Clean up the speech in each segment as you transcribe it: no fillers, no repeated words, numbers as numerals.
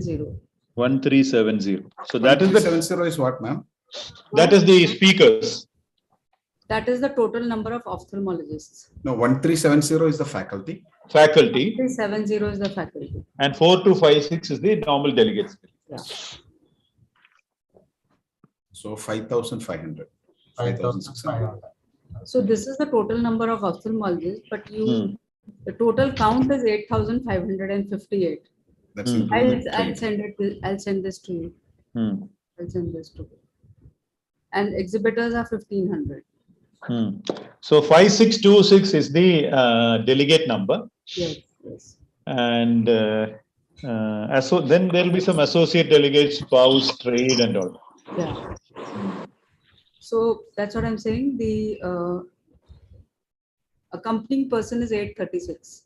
1370. 1370. So that is the 1370 is what, ma'am? that is the speakers. That is the total number of ophthalmologists. No, 1370 is the faculty. Faculty. 1370 is the faculty. And 4256 is the normal delegates. Yeah. So 5,500. 5,600. So this is the total number of ophthalmologists, but the total count is 8,558. That's I'll send this to you. I'll send this to you. And exhibitors are 1,500. So 5626 is the delegate number. Yes, yes. And then there will be some associate delegates, spouse, trade, and all. Yeah. So that's what I'm saying. The accompanying person is 836.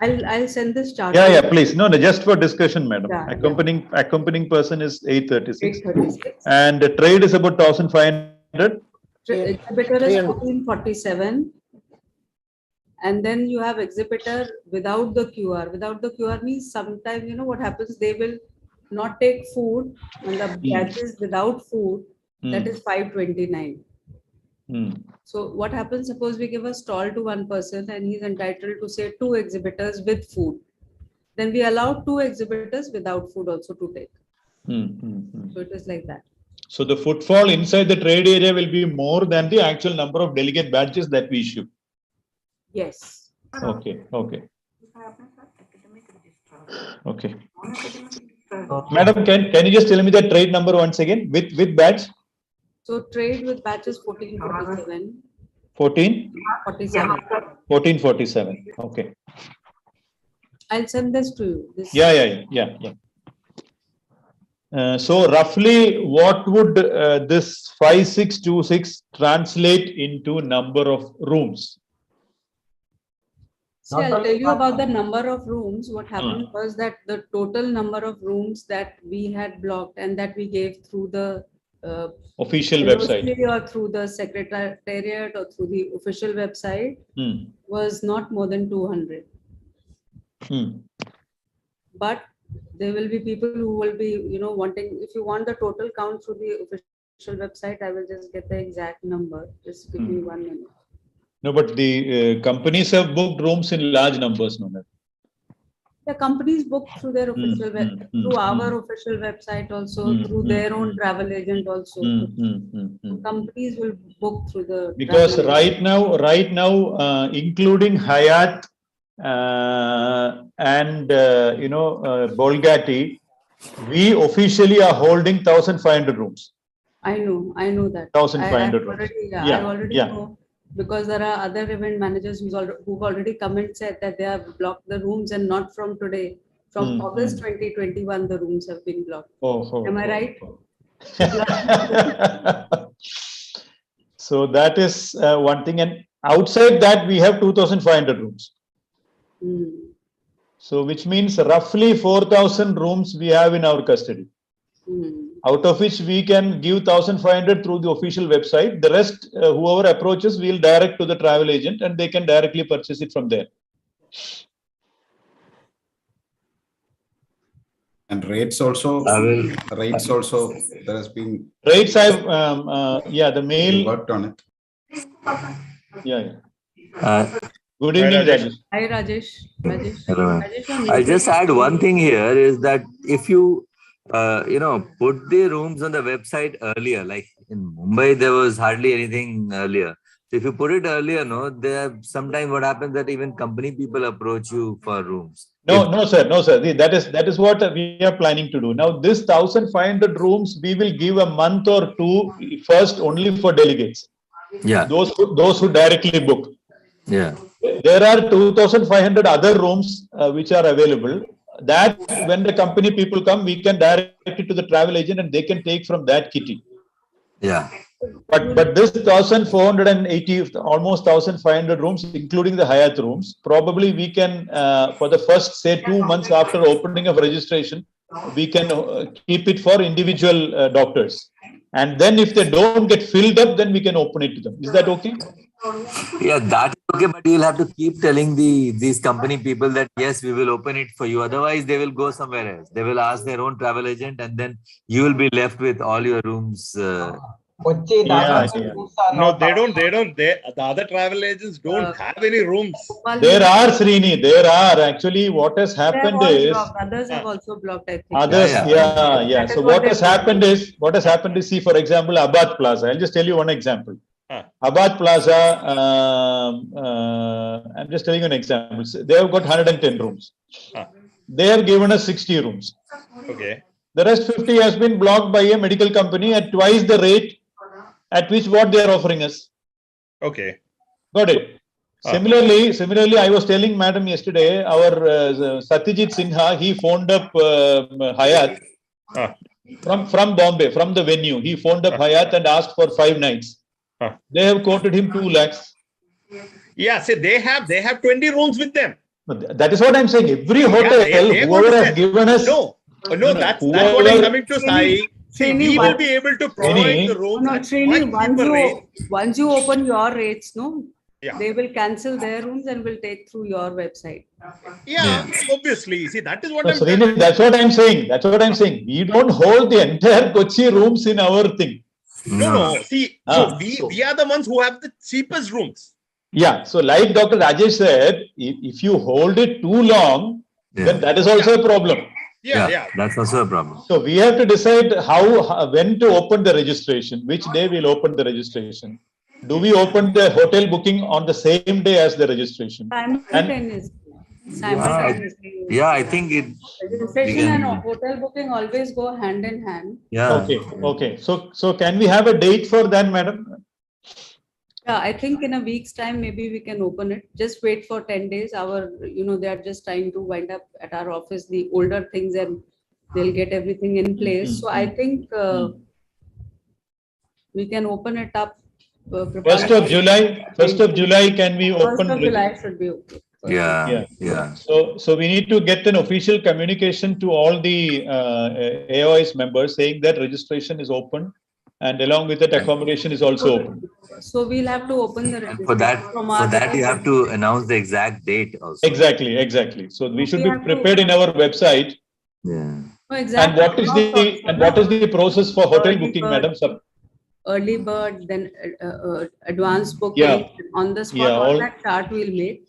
I'll send this chart. Yeah, please. No, just for discussion, madam. Yeah, accompanying person is 836. 836. And the trade is about 1,500. Exhibitor is 1447. And then you have exhibitor without the QR. Without the QR means sometimes, you know what happens, they will not take food, and the batches without food, that is 529. So what happens, suppose we give a stall to one person and he's entitled to say 2 exhibitors with food. Then we allow 2 exhibitors without food also to take. So it is like that. So the footfall inside the trade area will be more than the actual number of delegate badges that we issue. Yes. Okay. Madam, can you just tell me the trade number once again with badge? So trade with batch is 1447. 1447. Okay. I'll send this to you. Yeah. So roughly, what would this 5626 translate into number of rooms? See, I'll tell you about the number of rooms. What happened was that the total number of rooms that we had blocked and that we gave through the official website or through the secretariat or through the official website was not more than 200. But there will be people who will be, wanting, if you want the total count through the official website, I will just get the exact number. Just give me 1 minute. No, but the companies have booked rooms in large numbers, no? The companies book through their official through our official website also, through their own travel agent also. Companies will book through the because right now, including Hyatt and Bolgatti, we officially are holding 1,500 rooms. I know that. 1,500 rooms. I already know. Because there are other event managers who've already come and said that they have blocked the rooms, and not from today. From August 2021, the rooms have been blocked. Am I right? So that is one thing. And outside that, we have 2,500 rooms. So which means roughly 4,000 rooms we have in our custody. Out of which we can give 1,500 through the official website. The rest, whoever approaches, we'll direct to the travel agent and they can directly purchase it from there. And rates also. Rates also. There has been. Rates I've the mail worked on it. Good evening, Rajesh. Hi, Rajesh. Hello. I'll just add one thing here is that if you put the rooms on the website earlier, like in Mumbai, there was hardly anything earlier. So if you put it earlier, sometimes what happens that even company people approach you for rooms. No, sir. That is what we are planning to do. Now, this 1,500 rooms, we will give a month or two first only for delegates. Yeah. Those who directly book. Yeah. There are 2,500 other rooms which are available. That when the company people come, we can direct it to the travel agent and they can take from that kitty. Yeah. But this 1,480, almost 1,500 rooms, including the Hyatt rooms, probably we can, for the first, say, 2 months after opening of registration, we can keep it for individual doctors. And then if they don't get filled up, then we can open it to them. Is that okay? Yeah, that is Okay, but you'll have to keep telling these company people that yes, we will open it for you. Otherwise, they will go somewhere else. They will ask their own travel agent, and then you will be left with all your rooms. Yeah, yeah. No, they don't. The other travel agents don't have any rooms. There are, Srini, there are. Actually, what has They have happened all is, blocked. Others have also blocked, I think. others, Yeah. yeah. That is So what what they has do. happened is, see, for example, Abad Plaza. I'll just tell you one example. Huh. Abad Plaza, I'm just telling you an example. They have got 110 rooms. Huh. They have given us 60 rooms. Okay. The rest 50 has been blocked by a medical company at twice the rate at which what they are offering us. Okay. Got it. Similarly, I was telling Madam yesterday, our Satyajit Sinha, he phoned up Hayat from Bombay, from the venue. He phoned up Hayat and asked for 5 nights. They have quoted him 2 lakhs. Yeah, see, they have 20 rooms with them. That is what I'm saying. Every hotel, whoever has given us. No, that's what I'm coming to say. See, we will be able to provide the rooms No, at Srini, much cheaper rate. once you open your rates, no, Yeah. they will cancel their rooms and will take through your website. Yeah, obviously. See, that is what So, I'm Srini, that's what I'm saying. That's what I'm saying. We don't hold the entire Kochi rooms in our thing. No. See, so we are the ones who have the cheapest rooms. Yeah. So, like Dr. Rajesh said, if you hold it too long, then that is also a problem. Yeah. That's also a problem. So we have to decide when to open the registration, which day we'll open the registration. Do we open the hotel booking on the same day as the registration? Simultaneously. Yeah, I think it. Registration and hotel booking always go hand in hand. Yeah. Okay. So can we have a date for that, Madam? Yeah, I think in a week's time, maybe we can open it. Just wait for 10 days. They are just trying to wind up at our office the older things and they'll get everything in place. So I think we can open it up. 1st of July, can we open? 1st of July should be okay. Yeah. So we need to get an official communication to all the AIOS members saying that registration is open. And along with that, accommodation is also open. So we'll have to open the registration. For that you have to announce the exact date also. Exactly. So we should be prepared in our website. Yeah. No, exactly. And what is the process for hotel booking, Madam? Early bird, then advance booking on the spot. All that chart we'll make.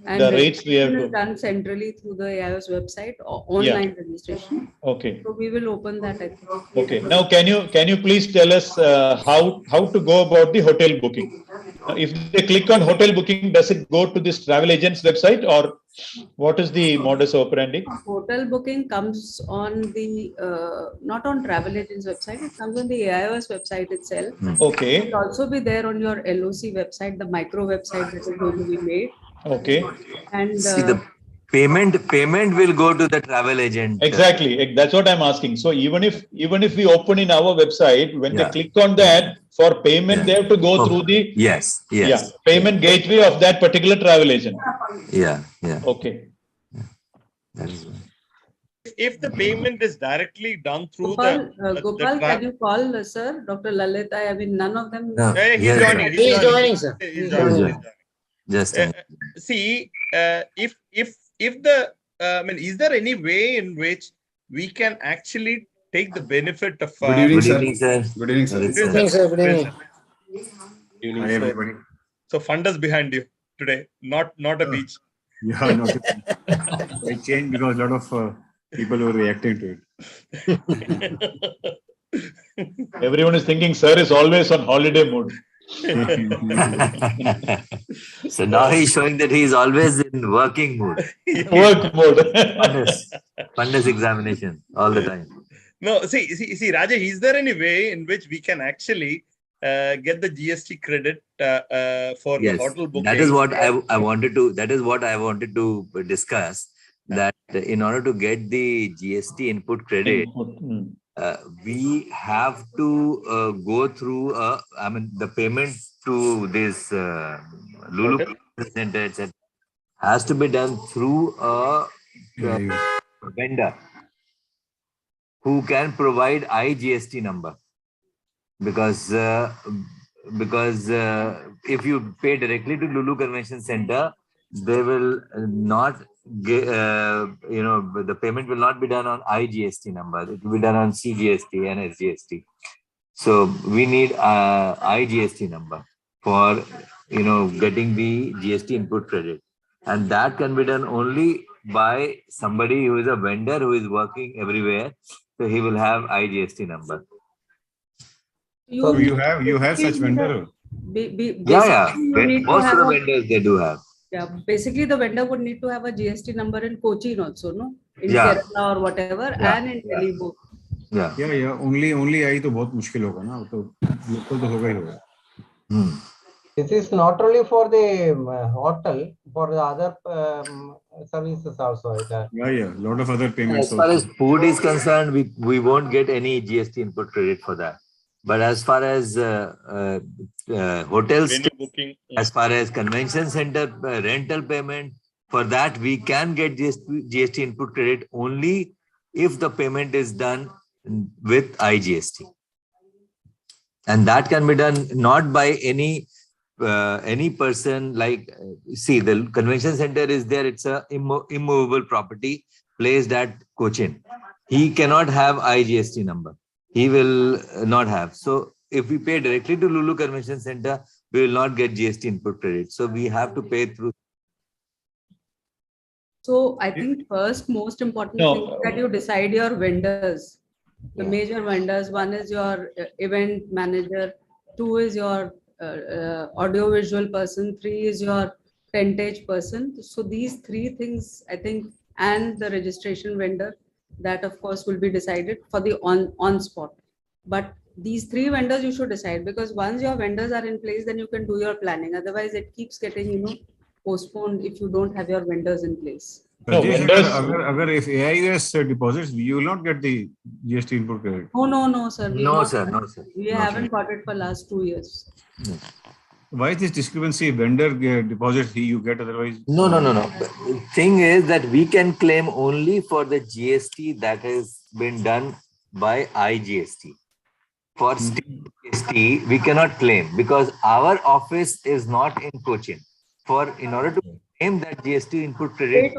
And the rates we have to done centrally through the AIOS website or online registration. Okay. So we will open that, I think. Okay. Now, can you please tell us how to go about the hotel booking? If they click on hotel booking, does it go to this travel agent's website or what is the modus operandi? Hotel booking comes on the not on travel agent's website. It comes on the AIOS website itself. Okay. It will also be there on your LOC website, the micro website that is going to be made. Okay. And see, the payment will go to the travel agent. Exactly. That's what I'm asking. So even if we open in our website, when they click on that for payment, they have to go through the payment gateway of that particular travel agent. Yeah. Okay. That is right. If the payment is directly done through Gopal, can you call sir, Dr. Lalita? I mean, none of them. No. He's joining, sir. He's joining. Just see, if the is there any way in which we can actually take the benefit of? Good evening, sir. Good evening, sir. Good evening, sir. Good evening. Hi, everybody. So fund is behind you today, not a beach. Yeah, not I changed because a lot of people were reacting to it. Everyone is thinking, sir is always on holiday mode. So now he's showing that he's always in working mood. Work mode. Fundus examination all the time. No, see, Rajesh, is there any way in which we can actually get the GST credit for the hotel booking? That is what I wanted to. That is what I wanted to discuss. That in order to get the GST input credit, we have to go through the payment to this Lulu Center, etc. has to be done through a vendor who can provide IGST number, because because if you pay directly to Lulu Convention Center, they will not get, the payment will not be done on IGST number. It will be done on CGST and SGST. So we need IGST number for, getting the GST input credit. And that can be done only by somebody who is a vendor who is working everywhere. So he will have IGST number. So you have such vendor? Yeah. Most of the vendors, they do have. Yeah, basically the vendor would need to have a GST number in Cochin also, no? In Yeah. Kerala or whatever, and in Delhi both. Yeah. Only आई तो बहुत मुश्किल होगा ना, तो local तो होगा ही होगा. This is not only for the hotel, for the other services also. Yeah. Lot of other payments. As far as food is concerned, we won't get any GST input credit for that. But as far as hotels, booking, as far as convention center rental payment, for that we can get GST input credit only if the payment is done with IGST. And that can be done not by any person. Like, see, the convention center is there. It's a immovable property placed at Cochin. He cannot have IGST number. He will not have. So if we pay directly to Lulu Convention Center, we will not get GST input credit. So we have to pay through. So I think first most important thing is that you decide your vendors, the major vendors. One is your event manager, two is your audiovisual person, three is your tentage person. So these three things, I think, and the registration vendor, that of course will be decided for the on spot. But these three vendors you should decide, because once your vendors are in place, then you can do your planning. Otherwise it keeps getting postponed if you don't have your vendors in place. No, if AIOS deposits, you will not get the GST input credit. No, sir. No, sir. We haven't got it for last 2 years. Why is this discrepancy? Vendor deposit you get, otherwise? No. The thing is that we can claim only for the GST that has been done by IGST. For state GST, we cannot claim because our office is not in Cochin. In order to claim that GST input credit,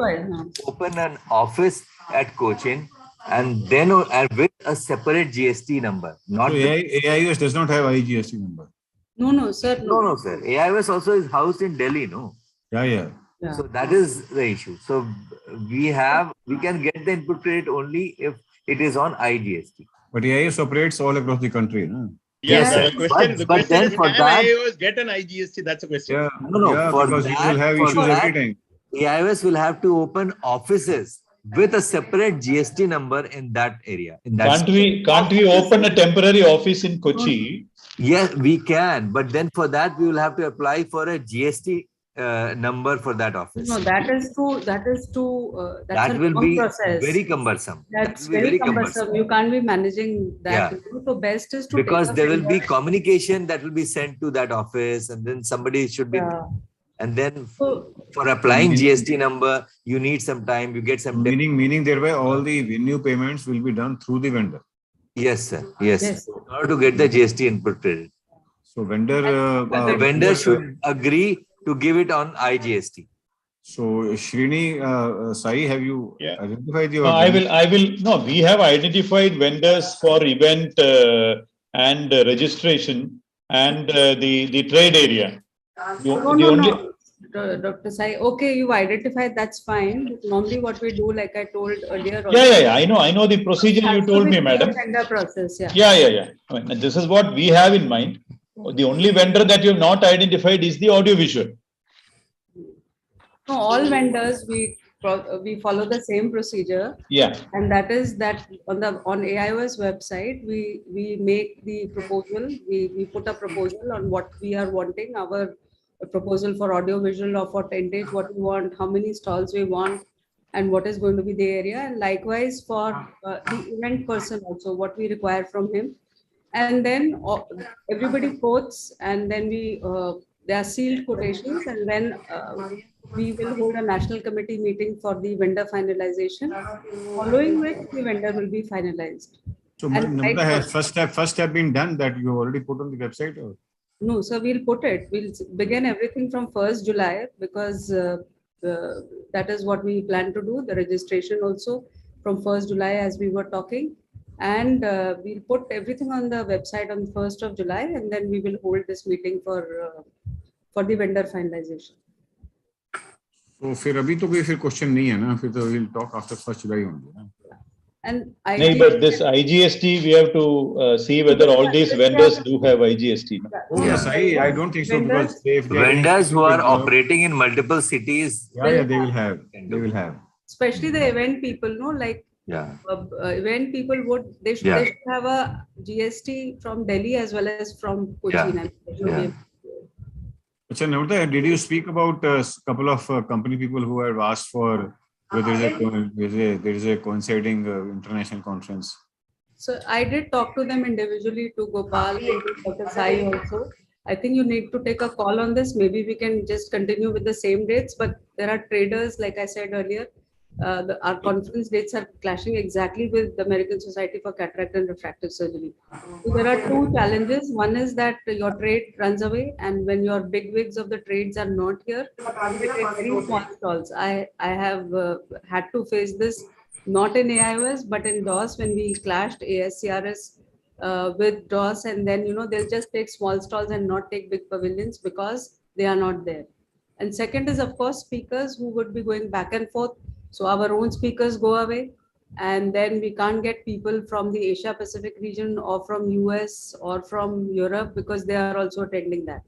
open an office at Cochin and then with a separate GST number. Not so AIOS does not have IGST number. No, sir. No, sir. AIOS also is housed in Delhi, no? Yeah. So that is the issue. So we can get the input credit only if it is on IGST. But AIOS operates all across the country, no? Yes, sir. The question is, can AIOS get an IGST? That's a question. Yeah, no. Because you will have issues every time. AIOS will have to open offices with a separate GST number in that area. Can't we open a temporary office in Kochi? Yes, we can. But then for that, we will have to apply for a GST number for that office. No, that will be process. Very cumbersome. That's very cumbersome. You can't be managing that. Yeah. So best is to because there will be communication that will be sent to that office, and then somebody should be. Yeah. And then for applying GST number, you need some time. You get some meaning thereby all the venue payments will be done through the vendor. Yes, sir. Yes. In order to get the GST input credit. So vendor the vendor should agree to give it on IGST. So Srini, Sai, have you identified your? No, we have identified vendors for event and registration and the trade area. No. Dr. Sai, okay, you identified, that's fine. But normally what we do, like I told earlier. Yeah. I know the procedure you told me, madam. Vendor process, Yeah. I mean, this is what we have in mind. The only vendor that you have not identified is the audiovisual. No, all vendors, we follow the same procedure. Yeah. And that is that on AIOS website, we make the proposal. We put a proposal on what we are wanting, our proposal for audiovisual or for tentage, what we want, how many stalls we want, and what is going to be the area. And likewise for the event person also, what we require from him. And then everybody quotes, and then there are sealed quotations, and then we will hold a national committee meeting for the vendor finalization, following which the vendor will be finalized. So Namrata, has first step been done that you already put on the website? Or? No, so we'll put it. We'll begin everything from 1st July because that is what we plan to do. The registration also from 1st July as we were talking. And we'll put everything on the website on 1st of July, and then we will hold this meeting for the vendor finalization. तो फिर अभी तो कोई फिर question नहीं है ना, फिर तो we'll talk after 1st July only ना. And No, but this IGST, we have to see whether all these vendors do have IGST. No? Oh yes, I don't think so, because if they are doing Vendors who are specific job, operating in multiple cities. yeah, they will have. They will have. Especially the event people, no, like Yeah. Event people they should have a GST from Delhi as well as from Kochi. Yeah. Achha, Namrata, did you speak about a couple of company people who have asked for whether there is a coinciding international conference? So I did talk to them individually, to Gopal and to Dr. Sai also. I think you need to take a call on this. Maybe we can just continue with the same dates, but there are traders, like I said earlier, our conference dates are clashing exactly with the American Society for Cataract and Refractive Surgery. So there are two challenges. One is that your trade runs away, and when your big wigs of the trades are not here, they take very small stalls. I have had to face this not in AIOS, but in DOS when we clashed ASCRS with DOS, and then they'll just take small stalls and not take big pavilions because they are not there. And second is, of course, speakers who would be going back and forth. So our own speakers go away, and then we can't get people from the Asia Pacific region or from US or from Europe because they are also attending that.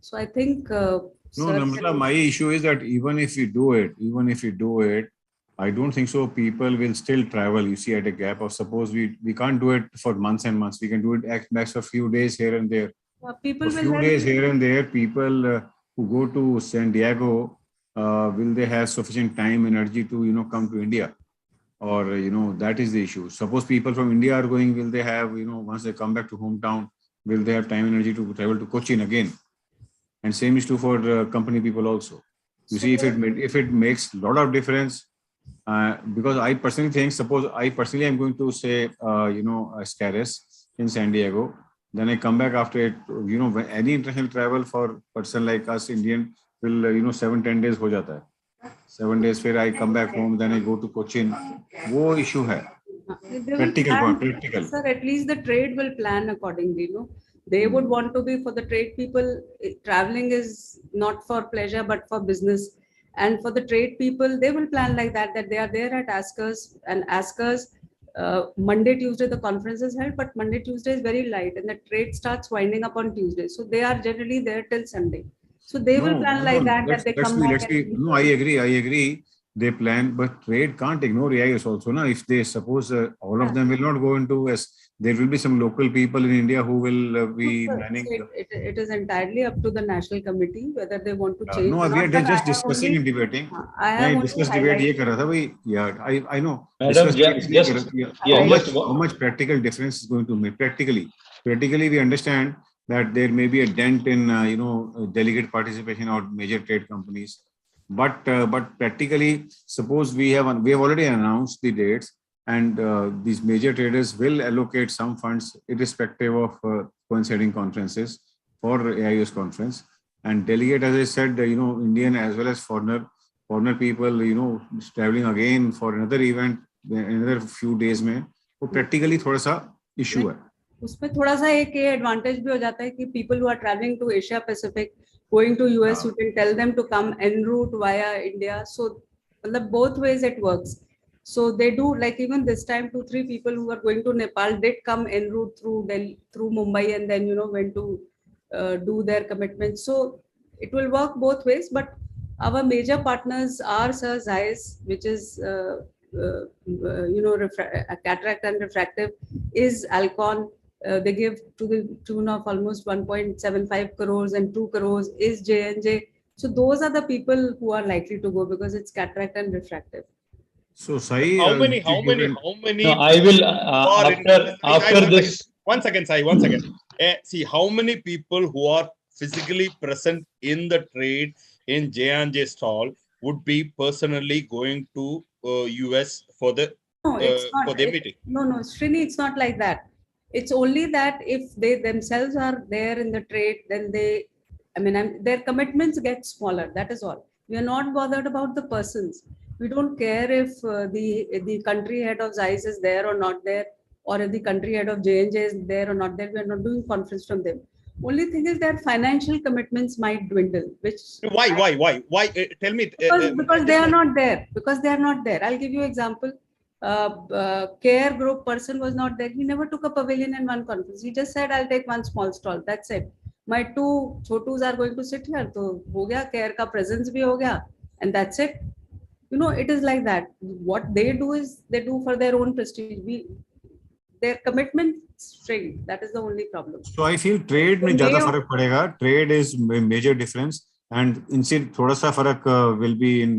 So I think no, Namrata, my issue is that even if we do it, I don't think so people will still travel, you see, at a gap of, suppose we can't do it for months and months. We can do it at max a few days here and there. People a few days here and there, people who go to San Diego, will they have sufficient time, energy to, come to India? Or, that is the issue. Suppose people from India are going, will they have, once they come back to hometown, will they have time, energy to travel to Cochin again? And same is true for company people also. You see, if it makes a lot of difference, because I personally think, suppose I personally am going to say, Scaris in San Diego, then I come back after it, when any international travel for person like us, Indian, will, 7-10 days ho jata hai. 7 days, फिर I come back home, then I go to Cochin. वो issue है. Practical. Sir, at least the trade will plan accordingly, They would want to be, for the trade people, traveling is not for pleasure, but for business. And for the trade people, they will plan like that they are there at ASCRS, and ASCRS, Monday, Tuesday, the conference is held, but Monday, Tuesday is very light, and the trade starts winding up on Tuesday. So they are generally there till Sunday. So they will plan like that they come back. No, I agree. They plan, but trade can't ignore AIOS also. Na? If they suppose all of them will not go into US, there will be some local people in India who will be manning. It is entirely up to the national committee whether they want to change. No, we are just discussing and debating. I discussed debate. I know. How much practical difference is going to make? Practically, we understand that there may be a dent in delegate participation or major trade companies. But practically, suppose we have already announced the dates, and these major traders will allocate some funds irrespective of coinciding conferences for AIOS conference. And delegate, as I said, Indian as well as foreigner people, traveling again for another event, another few days में, वो practically थोड़ा सा issue है. उसमें थोड़ा सा एक advantage भी हो जाता है कि people who are traveling to Asia Pacific, going to US, you can tell them to come en route via India. So both ways it works. So they do, like even this time, 2-3 people who are going to Nepal did come en route through Delhi, through Mumbai, and then went to do their commitment. So it will work both ways. But our major partners are Zeiss, which is cataract and refractive, is Alcon. They give to the tune of almost 1.75 crores and 2 crores is J&J. So those are the people who are likely to go because it's cataract and refractive. So Sai, how many? No, I will after this. One second, Sai. See how many people who are physically present in the trade in J&J stall would be personally going to US for the for their meeting. No, Srini, it's not like that. It's only that if they themselves are there in the trade, then they, their commitments get smaller. That is all. We are not bothered about the persons. We don't care if the country head of Zeiss is there or not there, or if the country head of J&J is there or not there. We are not doing conference from them. Only thing is that financial commitments might dwindle. Which Why? Tell me. Because they are not there. Because they are not there. I'll give you example. Care group person was not there. He never took a pavilion in one conference. He just said, I'll take one small stall. That's it. My two chotus are going to sit here. So ho gaya, care ka presence bhi ho gaya, and that's it. You know, it is like that. What they do is they do for their own prestige. Their commitment shrink. That is the only problem. So I feel trade में ज़्यादा फर्क पड़ेगा. Trade is a major difference, and इनसे थोड़ा सा फर्क will be in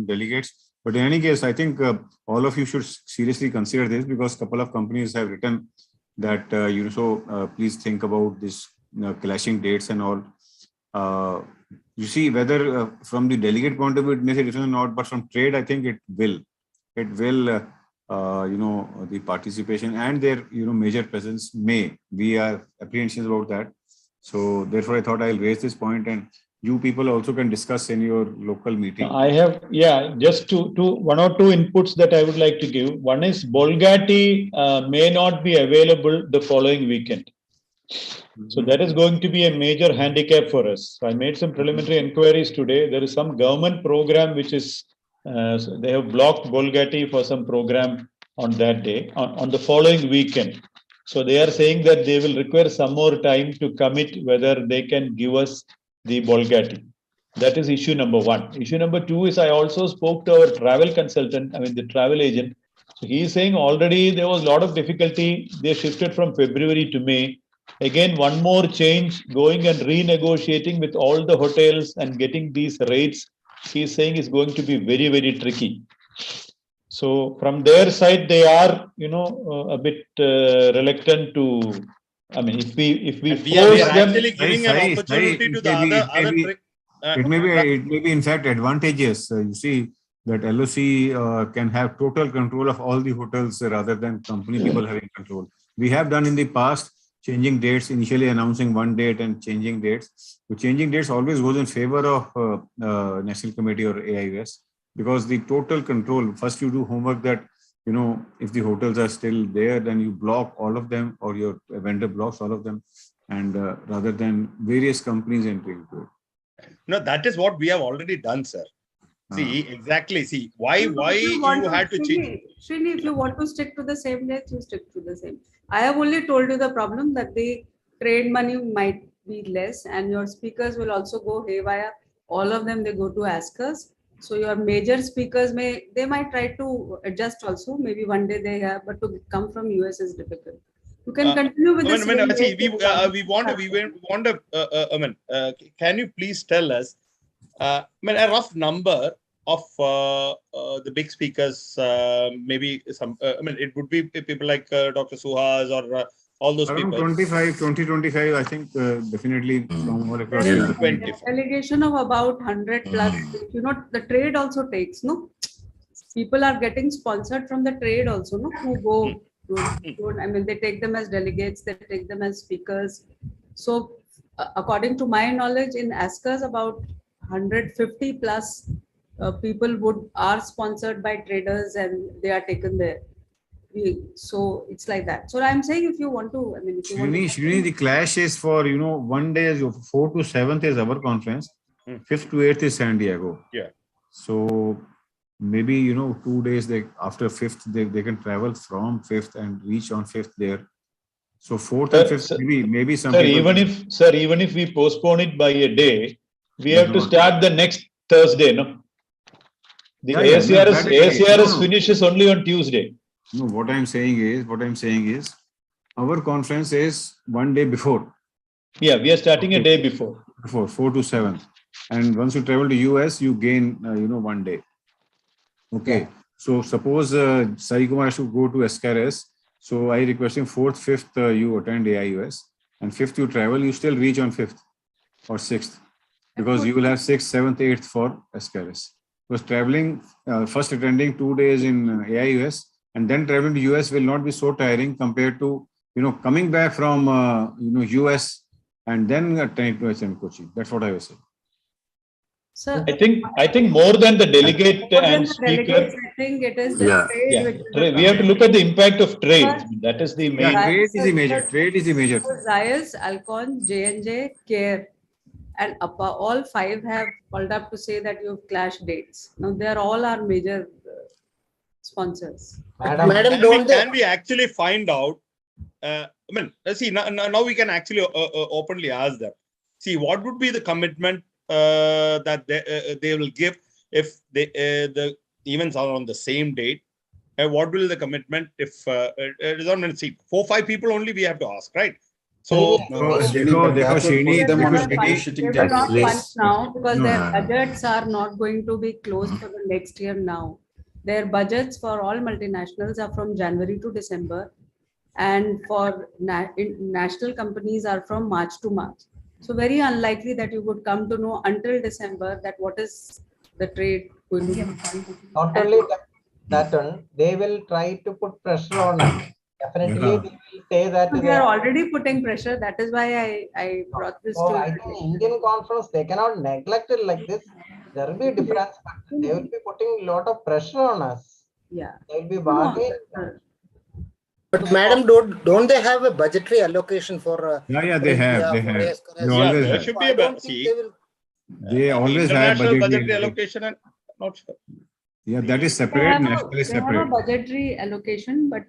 delegates. But in any case, I think all of you should seriously consider this, because a couple of companies have written that please think about this clashing dates and all. You see, whether from the delegate point of view it may say different or not, but from trade, I think it will. The participation and their major presence may. We are apprehensive about that. So therefore, I thought I'll raise this point, and you people also can discuss in your local meeting. I have, just one or two inputs that I would like to give. One is Bolgatti may not be available the following weekend. So that is going to be a major handicap for us. So I made some preliminary inquiries today. There is some government program which is, they have blocked Bolgatti for some program on that day, on the following weekend. So they are saying that they will require some more time to commit whether they can give us the Bolgatti. That is issue number one. Issue number two is I also spoke to our travel consultant, the travel agent. So he is saying already there was a lot of difficulty. They shifted from February to May. Again, one more change, going and renegotiating with all the hotels and getting these rates, he is saying is going to be very, very tricky. So from their side, they are, a bit reluctant to, if we force are them, actually giving an opportunity to the other. It may be in fact advantageous. You see that LOC can have total control of all the hotels rather than company people having control. We have done in the past, changing dates, initially announcing one date and changing dates. So changing dates always goes in favor of National Committee or AIOS, because the total control, first you do homework that, if the hotels are still there, then you block all of them, or your vendor blocks all of them, and rather than various companies entering into it. No, that is what we have already done, sir. See, exactly. See, why you had to change? Srini, if you want to stick to the same dates, you stick to the same. I have only told you the problem that the trade money might be less, and your speakers will also go haywire. All of them, they go to ASCAS. So your major speakers they might try to adjust also. Maybe one day they have, but to come from US is difficult. You can continue with this. Can you please tell us, a rough number of the big speakers? Maybe some. It would be people like Dr. Suhas or all those around people. 25. I think definitely from all across. Delegation of about 100 plus. The trade also takes, no. People are getting sponsored from the trade also, no, who go. They take them as delegates, they take them as speakers. So according to my knowledge, in ASCAS, about 150 plus people are sponsored by traders, and they are taken there. So it's like that. So I'm saying, if you want to, Srini, the clash is for, one day, 4 to 7th is our conference, 5th to 8th is San Diego. Yeah. So maybe, 2 days after 5th, they can travel from 5th and reach on 5th there. So 4th and 5th, maybe some people. Even if we postpone it by a day, we have to start the next Thursday, no? The ACRS finishes only on Tuesday. No, what I'm saying is, our conference is one day before. Yeah, we are starting a day before. 4 to 7th. And once you travel to US, you gain, 1 day. Okay. Yeah. So suppose Sai Kumar should go to SKRS. So I request him 4th, 5th, you attend AIOS, and 5th you travel, you still reach on 5th or 6th, because you will have 6th, 7th, 8th for SKRS. Because traveling, first attending 2 days in AIOS and then traveling to US will not be so tiring compared to coming back from, US and then trying to attend Kochi. That's what I was saying. So I think more than the delegate more than and the speaker. delegates, I think it is the Yeah. trade. Yeah, Which is the we have to look at the impact of trade. That is the main. Yeah, trade is the major. Trade is the major thing. Zayas, Alcon, J&J, CARE, and APA, all five have called up to say that you've clashed dates. Now they are all our major sponsors. Madam, Can we actually find out? See, now we can actually openly ask them. See, what would be the commitment that they will give if the events are on the same date? What will the commitment if it is on? See, 4-5 people only we have to ask, right? So They will not punch now because their budgets are not going to be closed for the next year now. Their budgets for all multinationals are from January to December, and for national companies are from March to March. So very unlikely that you would come to know until December that what is the trade going to be. Not only that one, they will try to put pressure on us. Definitely, they will say that We are already putting pressure. That is why I brought this to. I think Indian conference, they cannot neglect it like this. There will be a difference, but they will be putting a lot of pressure on us. Yeah. They will be bargaining. But madam, don't they have a budgetary allocation for? Yeah, they have. They have. They always there have. should be a They always have budgetary allocation and not sure. Yeah, that is separate. National is They have separate. a budgetary allocation, but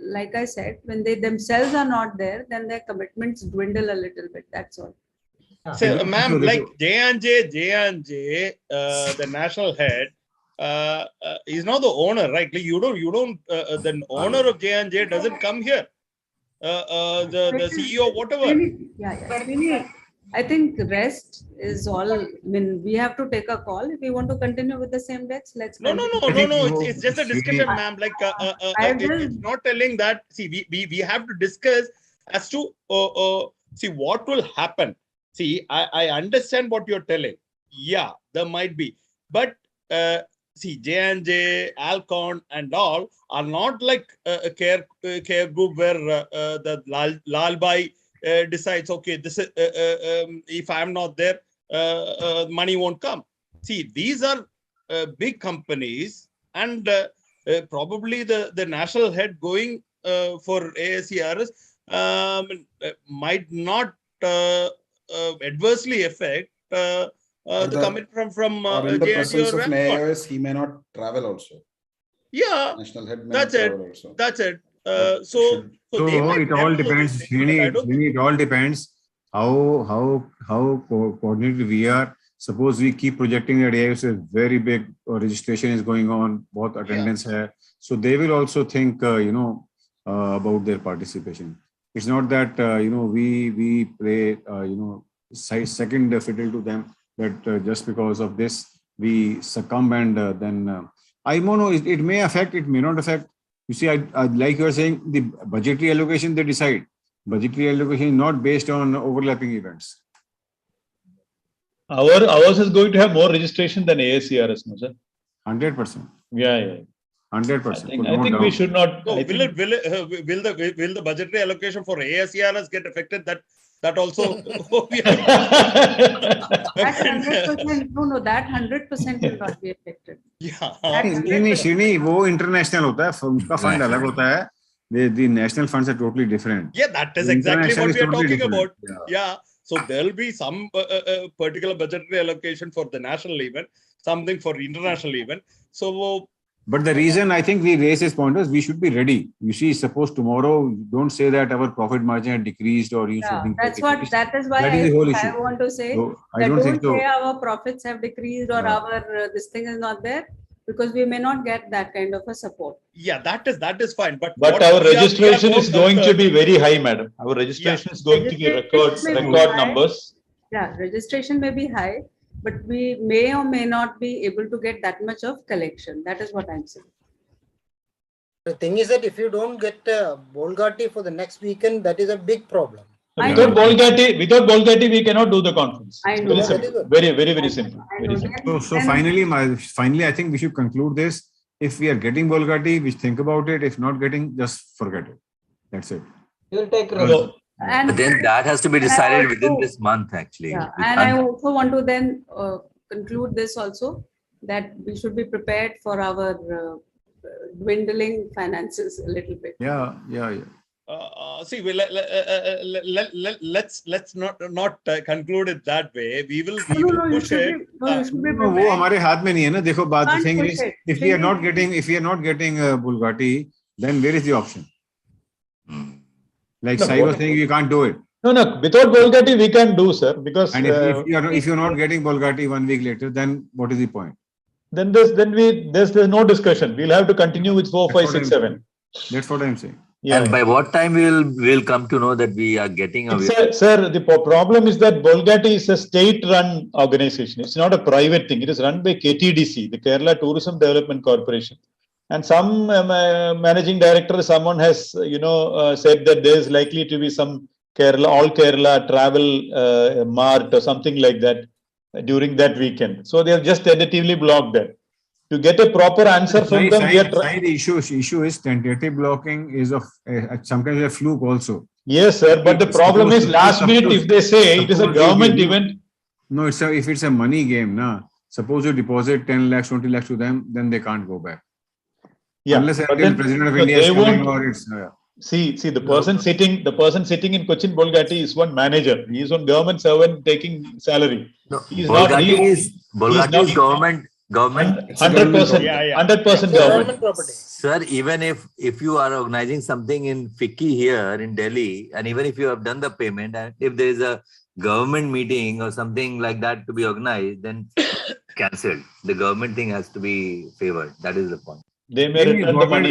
like I said, when they themselves are not there, then their commitments dwindle a little bit. That's all. So, ma'am, like J&J, the national head, is not the owner, right? Like you don't. The owner of J&J doesn't come here. The CEO, whatever. Yeah. I think the rest is all. I mean, we have to take a call. If we want to continue with the same dates, let's. No. It's just a discussion, ma'am. Like it's not telling that. See, we have to discuss as to see what will happen. See, I understand what you're telling. Yeah, there might be, but see, J&J, Alcon, and all are not like a care group where the Lalbai decides, okay, this is if I'm not there, money won't come. See, these are big companies, and probably the national head going for AIOS might not adversely affect the commitment from in the presence of Alcon. AIOS, he may not travel also. Yeah, National head may that's not it. travel also. That's it. So it all depends. It all depends how coordinated we are. Suppose we keep projecting that AIOS is very big, registration is going on, both attendance here. So they will also think, about their participation. It's not that we play second fiddle to them, that just because of this we succumb, and then I don't know. It may affect. It may not affect. You see, I like you are saying, the budgetary allocation they decide. Budgetary allocation is not based on overlapping events. Ours is going to have more registration than AICRS, no, sir? 100%. Yeah. 100%. I think we should not. So will the budgetary allocation for AICRS get affected? That also. That 100%, no, that 100% will not be affected. Yeah. Shrini, वो international होता है, उसका fund अलग होता है. The national funds are totally different. Yeah, that is exactly what we are talking about. Yeah. So there will be some particular budgetary allocation for the national event, something for international event. So. But the reason I think we raise this point is we should be ready. You see, suppose tomorrow, don't say that our profit margin had decreased or something. That is why I want to say so, that don't say our profits have decreased or our this thing is not there, because we may not get that kind of a support. Yeah, that is fine. But our registration is going to be very high, madam. Our registration is going to be record numbers. Yeah, registration may be high, but we may or may not be able to get that much of collection. That is what I'm saying. The thing is that if you don't get Bolgati for the next weekend, that is a big problem. Without Bolgati, we cannot do the conference. I know. Very simple. So finally, I think we should conclude this. If we are getting Bolgati, we think about it. If not getting, just forget it. That's it. He will take risk. So, And But then that has to be and I decided within also- this month, actually. Yeah, We and I can't- also want to then conclude this also, that we should be prepared for our dwindling finances a little bit. Yeah. See, let's not conclude it that way. We will No, you push should it. be, you should be No, वो prepared. हमारे हाथ में नहीं है ना. देखो, बात the Can't thing push is, it. if we are not getting Bugatti, then where is the option? Like No, Sai was saying, you can't do it. no, without Bugatti we can do, sir, because And if you're not getting Bugatti 1 week later, then what is the point? then there's no discussion. We'll have to continue with 4, 5, 6, 7. That's what I'm saying. Yeah. And by what time we'll come to know that we are getting a Sir, the problem is that Bolgatti is a state-run organization. It's not a private thing. It is run by KTDC, the Kerala Tourism Development Corporation. And some managing director, someone has, said that there is likely to be some all Kerala travel mart or something like that during that weekend. So they have just tentatively blocked that. To get a proper answer from them, we are The issue is tentative blocking is of sometimes a fluke also. Yes, sir. But the problem is last minute, if they say it is a government event. No, if it's a money game, suppose you deposit 10 lakhs, 20 lakhs to them, then they can't go back. Yeah, unless but the then, President of India is coming or it's. See, the person sitting in Cochin Bolgatti is one manager. He is one government servant taking salary. No, He's Bolgatti not, is government. 100% government. property. Sir, even if you are organizing something in FICCI here in Delhi, and even if you have done the payment, and if there is a government meeting or something like that to be organized, then cancelled. The government thing has to be favored. That is the point. They may return the money.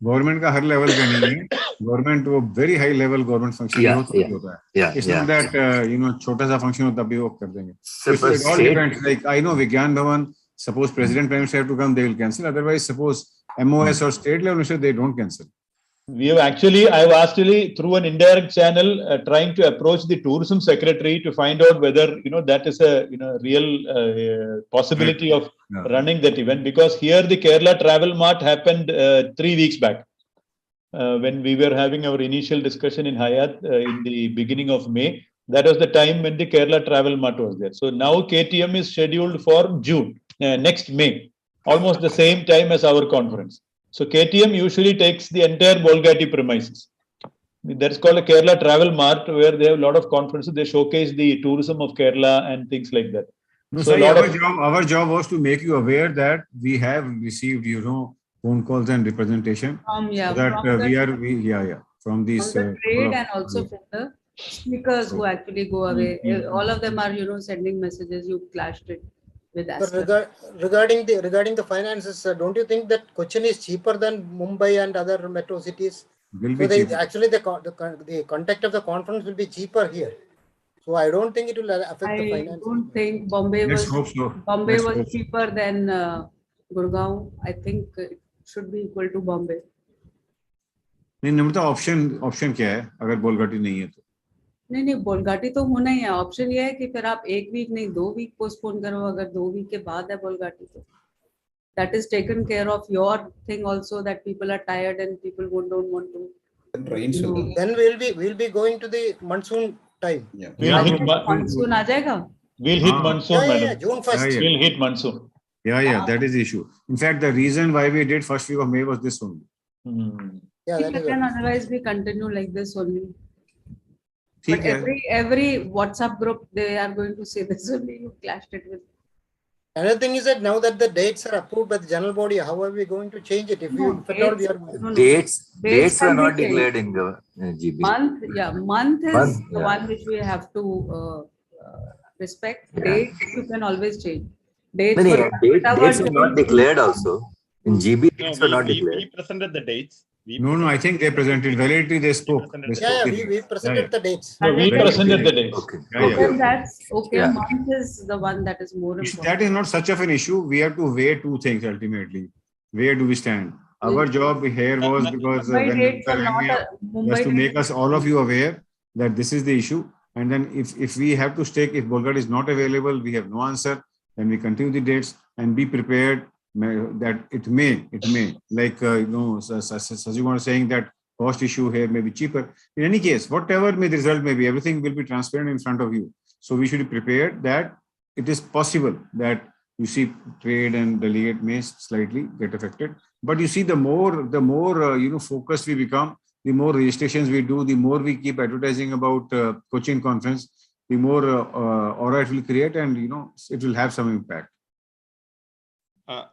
Government का हर level का नहीं है. Government वो very high level government function होता है. It's not that छोटा सा function होता भी वो कर देंगे. It all depends. Like I know Vigyan Bhavan, suppose President Prime Minister have to come, they will cancel. Otherwise, suppose MOS or state level minister, they don't cancel. I've actually through an indirect channel trying to approach the tourism secretary to find out whether that is a real possibility of running that event, because here the Kerala Travel Mart happened 3 weeks back when we were having our initial discussion in Hayat in the beginning of May. That was the time when the Kerala Travel Mart was there. So now KTM is scheduled for June, next May, almost the same time as our conference. So KTM usually takes the entire Bolgatti premises. That's called a Kerala Travel Mart, where they have a lot of conferences. They showcase the tourism of Kerala and things like that. No, so our job was to make you aware that we have received, phone calls and representation. From these. From the trade and also from the speakers who actually go away. All of them are, sending messages. You clashed it with Astra. Regarding the finances, don't you think that Cochin is cheaper than Mumbai and other metro cities? The contact of the conference will be cheaper here. So I don't think it will affect the finances. I don't think Bombay was cheaper than Gurgaon. I think it should be equal to Bombay. Option क्या है अगर बोलगाटी नहीं है तो? नहीं बोलगाटी तो होना ही है. ऑप्शन ये है कि फिर आप 1 वीक नहीं 2 वीक पोस्टपोन करो. अगर 2 वीक के बाद है बोलगाटी तो that is taken care of your thing also, that people are tired and people don't want to. Then we'll be going to the monsoon time. Monsoon आ जाएगा. We'll hit monsoon, madam. June 1st. We'll hit monsoon. Yeah, that is the issue. In fact, the reason why we did first week of May was this only. Yeah, that is otherwise we continue like this only. But every WhatsApp group, they are going to say this only. You clashed it with. Another thing is that now that the dates are approved by the general body, how are we going to change it? Dates are not declared in the GB. Month is the one which we have to respect. Dates you can always change. Dates are not declared also. In GB, dates are not declared. We presented the dates. No, I think they presented validity. They spoke. We presented the dates. We presented the dates. Okay, that's okay. Yeah. Month is the one that is more important. That is not such of an issue. We have to weigh two things ultimately. Where do we stand? Our job here was because was to make us all of you aware that this is the issue. And then if we have to stake, if Bolgatti is not available, we have no answer. Then we continue the dates and be prepared that it may, like, Sajiv was saying that cost issue here may be cheaper. In any case, whatever may the result may be, everything will be transparent in front of you. So we should be prepared that it is possible that you see trade and delegate may slightly get affected. But you see, the more focused we become, the more registrations we do, the more we keep advertising about coaching conference, the more aura it will create, and it will have some impact.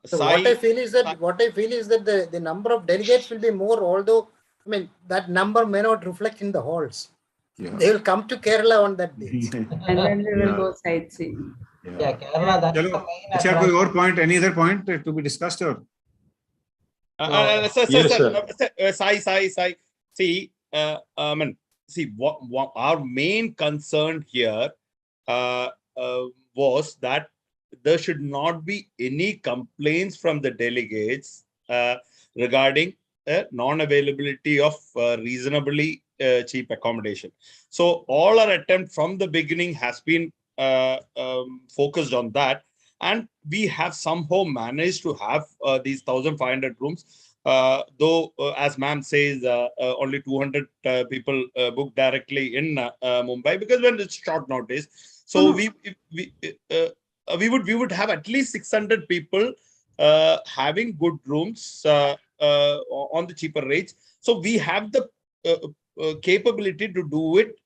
So what I feel is that the number of delegates will be more, although I mean that number may not reflect in the halls. Yeah. They will come to Kerala on that day. And then they will go sightseeing. Yeah, Kerala, that's the main Achha, attraction. your point, any other point to be discussed? Or? Sai. See, what our main concern here was that there should not be any complaints from the delegates regarding non-availability of reasonably cheap accommodation. So all our attempt from the beginning has been focused on that, and we have somehow managed to have these 1,500 rooms. Though, as ma'am says, only 200 people booked directly in Mumbai, because when it's short notice. So we would have at least 600 people having good rooms on the cheaper rates. So we have the capability to do it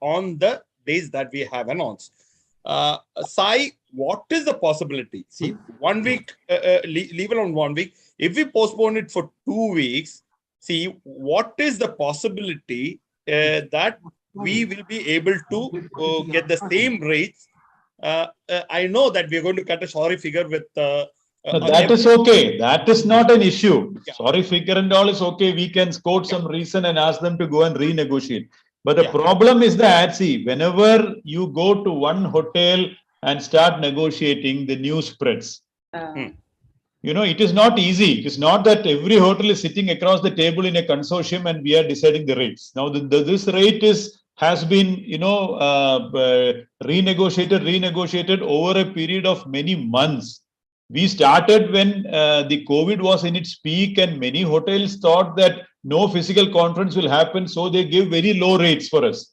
on the days that we have announced. Sai, what is the possibility? See, 1 week, leave alone 1 week. If we postpone it for 2 weeks, see, what is the possibility that we will be able to get the same rates? I know that we're going to cut a sorry figure with... No, that is okay. That is not an issue. Yeah. Sorry figure and all is okay. We can quote some reason and ask them to go and renegotiate. But the problem is that, see, whenever you go to one hotel and start negotiating, the news spreads. It is not easy. It is not that every hotel is sitting across the table in a consortium and we are deciding the rates. Now, this rate has been, renegotiated over a period of many months. We started when the COVID was in its peak, and many hotels thought that no physical conference will happen, so they give very low rates for us.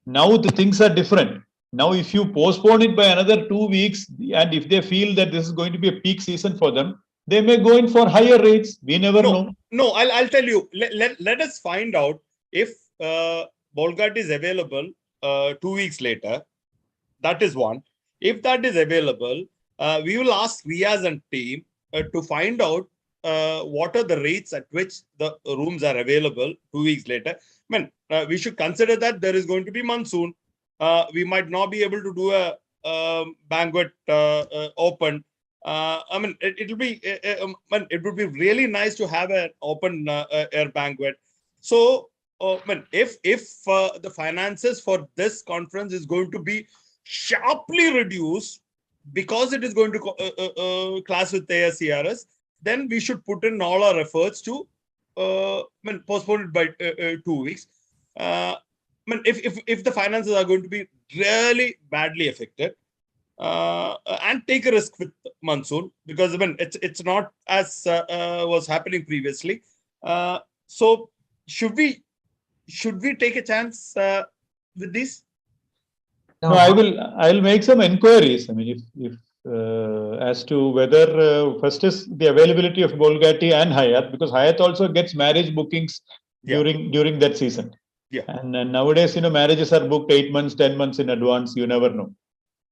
Now the things are different. Now, if you postpone it by another 2 weeks, and if they feel that this is going to be a peak season for them, they may go in for higher rates. We never know. No, I'll tell you. Let us find out if Bolgat is available 2 weeks later. That is one. If that is available, we will ask Riaz and team to find out what are the rates at which the rooms are available 2 weeks later. I mean, we should consider that there is going to be monsoon. We might not be able to do a banquet open. I mean, it would be really nice to have an open air banquet. So, if the finances for this conference is going to be sharply reduced because it is going to clash with AIOS, then we should put in all our efforts to postpone it by 2 weeks. If the finances are going to be really badly affected, and take a risk with monsoon, because it's not as was happening previously. So should we take a chance with this? No, I'll make some inquiries. I mean, if as to whether first is the availability of Bolgatti and Hyatt, because Hyatt also gets marriage bookings during that season. Yeah. And nowadays, marriages are booked 8 months, 10 months in advance. You never know.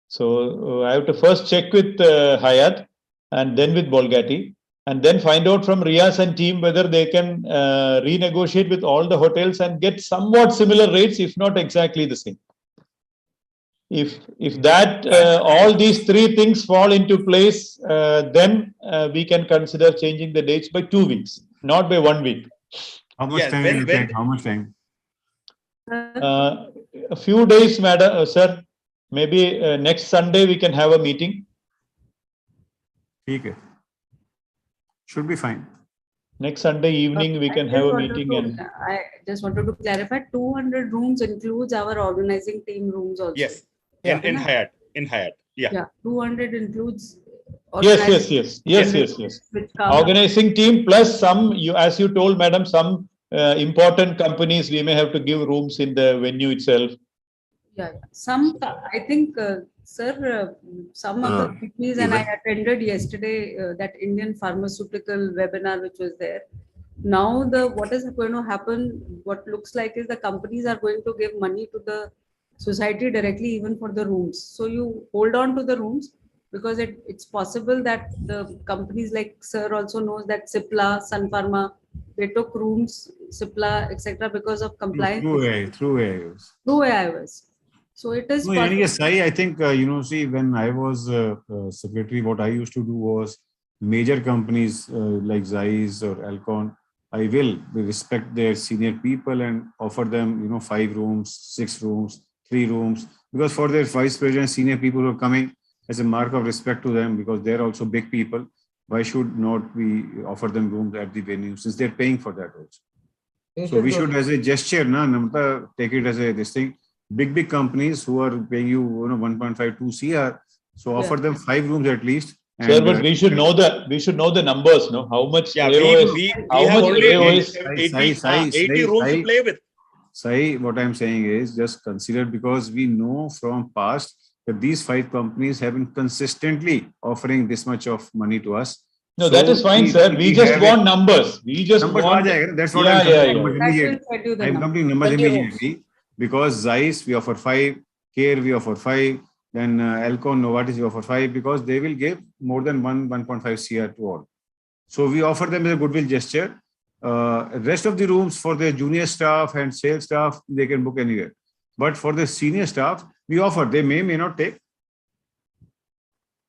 So I have to first check with Hyatt and then with Bolgatti, and then find out from Riaz and team whether they can renegotiate with all the hotels and get somewhat similar rates, if not exactly the same. If that all these three things fall into place, then we can consider changing the dates by 2 weeks, not by 1 week. How much time will it take? How much time? A few days, madam, sir. Maybe next Sunday we can have a meeting. Okay. Should be fine. Next Sunday evening we can have a meeting. I just wanted to clarify, 200 rooms includes our organizing team rooms also. Yes, in Hyatt. Yeah, 200 includes. Yes. Organizing team plus some, as you told, madam, some important companies, we may have to give rooms in the venue itself. Yeah, some, I think, sir, some of the companies, and I attended yesterday that Indian pharmaceutical webinar which was there. Now what is going to happen, what looks like is the companies are going to give money to the society directly even for the rooms. So you hold on to the rooms because it's possible that the companies like sir also knows that Cipla, Sun Pharma, they took rooms, Cipla, etc. because of compliance. Through AIOS. Through AIOS. So it is. No, yes, I think, see, when I was secretary, what I used to do was major companies like Zeiss or Alcon, I will respect their senior people and offer them, 5 rooms, 6 rooms, 3 rooms, because for their vice president, senior people who are coming, as a mark of respect to them, because they're also big people, why should not we offer them rooms at the venue since they're paying for that also? So we should, as a gesture, Namrata, take it as a this thing. Big companies who are paying you, 1.5, 2 CR, so offer them 5 rooms at least. And, sir, but we should know the numbers, no? How much AIOS? AIOS? We How have much only AIOS? 80 rooms to play with. Sai, what I'm saying is just consider, because we know from past that these 5 companies have been consistently offering this much of money to us. No, that is fine, sir. We just want numbers. We just want. That's what I'm coming to numbers immediately. Because Zeiss, we offer 5, Care, we offer 5, then Alcon, Novartis, we offer 5, because they will give more than 1.5 CR to all. So we offer them as a goodwill gesture. Rest of the rooms for the junior staff and sales staff, they can book anywhere. But for the senior staff, we offer. They may not take.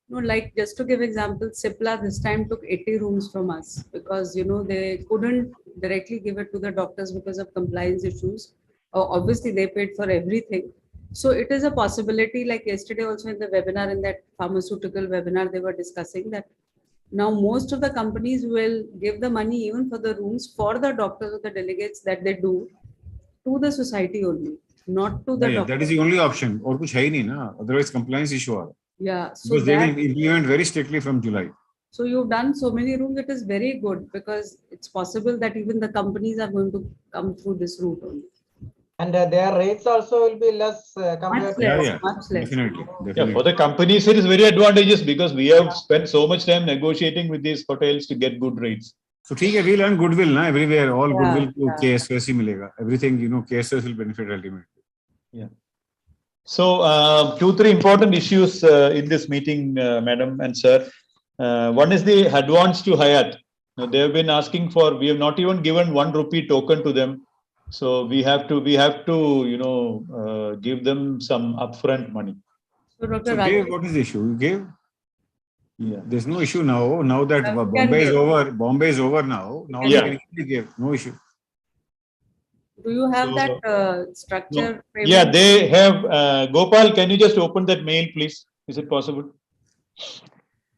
No, like just to give example, Cipla this time took 80 rooms from us because, they couldn't directly give it to the doctors because of compliance issues. Obviously, they paid for everything. So it is a possibility, like yesterday also in the webinar, in that pharmaceutical webinar, they were discussing that now most of the companies will give the money even for the rooms for the doctors or the delegates that they do to the society only, not to the doctors. That is the only option. Or kuch hai nahi na. Otherwise, compliance issue. Yeah. So because they will implement very strictly from July. So you've done so many rooms, it is very good because it's possible that even the companies are going to come through this route only. And their rates also will be less compared to much less. Definitely. Yeah, for the companies, it is very advantageous because we have spent so much time negotiating with these hotels to get good rates. So, we learn goodwill everywhere. All goodwill to KSOS milega. Everything, KSOS will benefit ultimately. Yeah. So, 2-3 important issues in this meeting, madam and sir. One is the advance to Hyatt. Now, they have been asking for. We have not even given 1 rupee token to them. So we have to, give them some upfront money. So, Dr. Dave, what is the issue? You gave? Yeah. There's no issue now. Now that Bombay is over now. Now we can give. No issue. Do you have that structure? No. Yeah, they have. Gopal, can you just open that mail, please? Is it possible?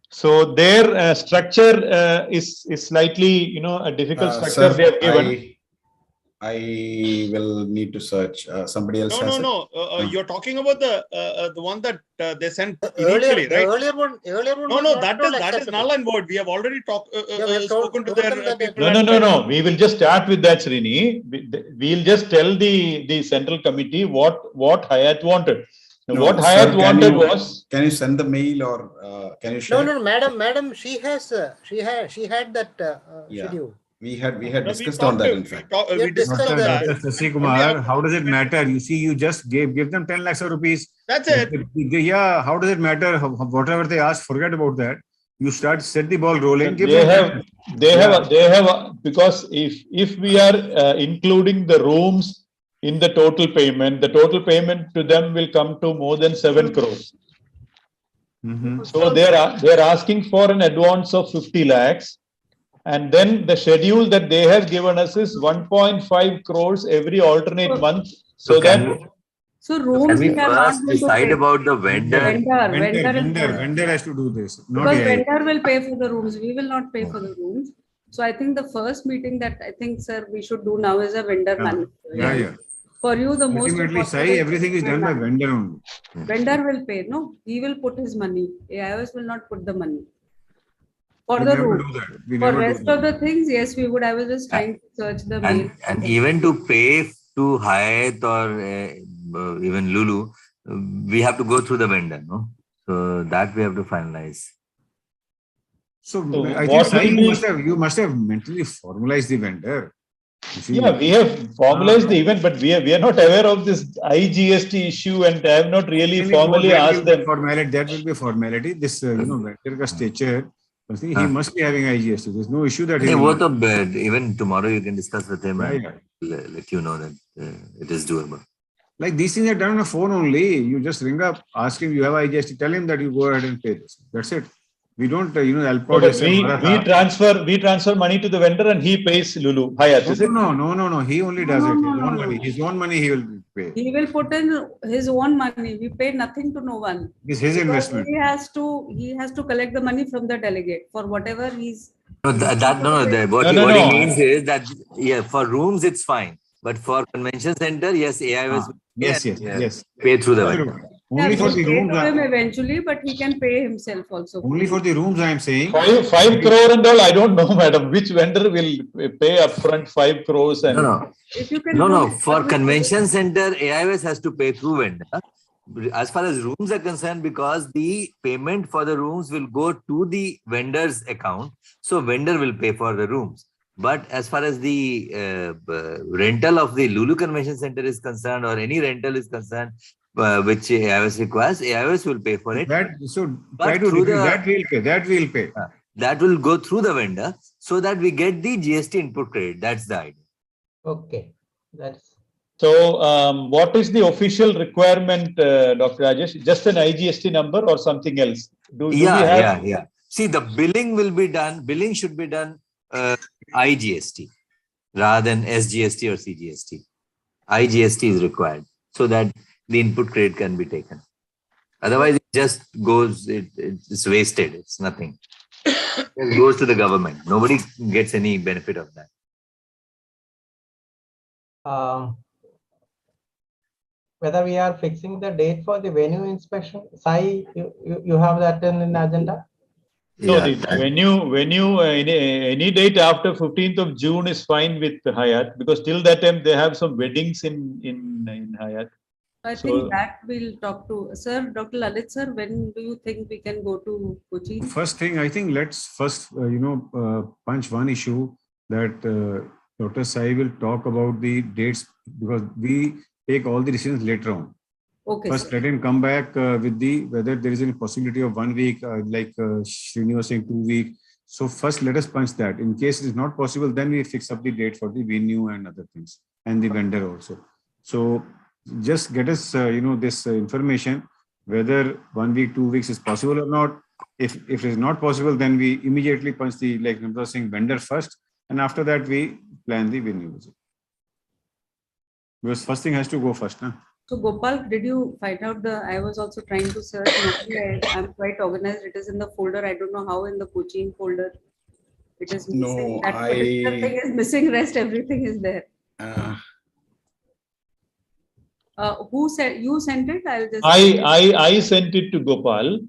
So their structure is slightly, a difficult structure they have given. I will need to search. Somebody else has it? No. You're talking about the one that they sent Earlier, initially, right? Earlier one. No, that is null and void. We have already spoken to their people. No. We will just start with that, Srini. We'll just tell the central committee what Hyatt wanted. No, what sir, Hyatt wanted was. Can you send the mail or can you share? No, madam. She had that schedule. We had discussed on that, in fact. We discussed on that. Sasi Kumar, how does it matter? You see, you just give them 10 lakhs of rupees. That's it. Yeah, how does it matter? Whatever they ask, forget about that. You set the ball rolling. They have because if we are including the rooms in the total payment to them will come to more than 7 crores. So they're asking for an advance of 50 lakhs. And then the schedule that they have given us is 1.5 crores every alternate month. So rooms can we first decide about the vendor? Vendor has to do this. Because vendor will pay for the rooms. We will not pay for the rooms. So I think the first meeting that I think, sir, we should do now is a vendor manager. Yeah. For you, the most ultimately, everything is done by vendor only. Vendor will pay. No, he will put his money. AIOS will not put the money. For We the never room. do that. We For never do rest that. of the things, yes, we would. I was just trying to search the mail. And even to pay to Hyatt or even Lulu, we have to go through the vendor, no? So that we have to finalize. So So I think what Sai, will be- you must have mentally formalized the vendor. You see, Yeah, we have formalized the event, but we are not aware of this IGST issue, and I have not really formally that asked will be them. formality. That will be formality. This vendor ka stature, I think he must be having IGST. There's no issue that he will not. Even tomorrow you can discuss with him and Yeah. let you know that it is doable. Like these things are done on a phone only. You just ring up, ask him you have IGST, tell him that you go ahead and pay this. That's it. We don't, No, but we transfer money to the vendor and he pays Lulu Hyatt, is it? No. He only does it. His own money. His own money he will pay. He will put in his own money. We pay nothing to no one. It's his investment. He has to collect the money from the delegate for whatever he's. What he means is that for rooms it's fine, but for convention center, yes, AIOS will Yes. pay through the vendor. Only for the rooms. Him eventually, but he can pay himself also. Only for the rooms, I am saying. 5 crore and all, I don't know, madam. Which vendor will pay upfront 5 crores? And If you can no. For convention center, AIOS has to pay through vendor. As far as rooms are concerned, because the payment for the rooms will go to the vendor's account, so vendor will pay for the rooms. But as far as the rental of the Lulu Convention Center is concerned, or any rental is concerned, which AIOS requires, AIOS will pay for it. That we'll pay. That will go through the vendor so that we get the GST input credit. That's the idea. Okay. So, what is the official requirement, Dr. Rajesh? Just an IGST number or something else? Do we have? Yeah. See, the billing will be done. Billing should be done IGST rather than SGST or CGST. IGST is required so that the input credit can be taken. Otherwise, it just goes. It's wasted. It's nothing. It goes to the government. Nobody gets any benefit of that. Whether we are fixing the date for the venue inspection, Sai, you have that in the agenda? No, the venue, any date after 15th of June is fine with Hyatt, because till that time they have some weddings in Hyatt. I think that we'll talk to Sir, Dr. Lalit sir. When do you think we can go to Kochi? First thing, I think let's first, punch one issue that Dr. Sai will talk about the dates, because we take all the decisions later on. Okay. First, let him come back with whether there is any possibility of 1 week, like Srini was saying 2 weeks. So first, let us punch that. In case it is not possible, then we fix up the date for the venue and other things, and the vendor also. So just get us, this information, whether 1 week, 2 weeks is possible or not. If it is not possible, then we immediately punch the, like Namrata was saying, vendor first, and after that we plan the venue visit. Because first thing has to go first, na? So Gopal, did you find out I was also trying to search. I'm quite organized. It is in the folder. I don't know how in the coaching folder it is missing. No, that particular thing is missing. Rest everything is there. Who said you sent it? I'll just. I sent it to Gopal.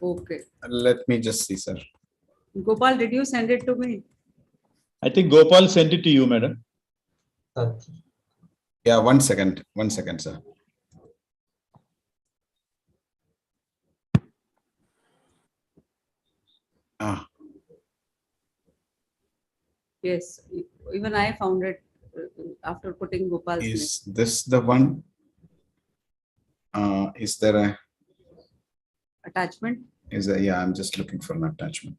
Okay. Let me just see, sir. Gopal, did you send it to me? I think Gopal sent it to you, madam. Yeah, 1 second. 1 second, sir. Yes, even I found it after putting Gopal's name. Is this the one? Is there a attachment? Yeah, I'm just looking for an attachment.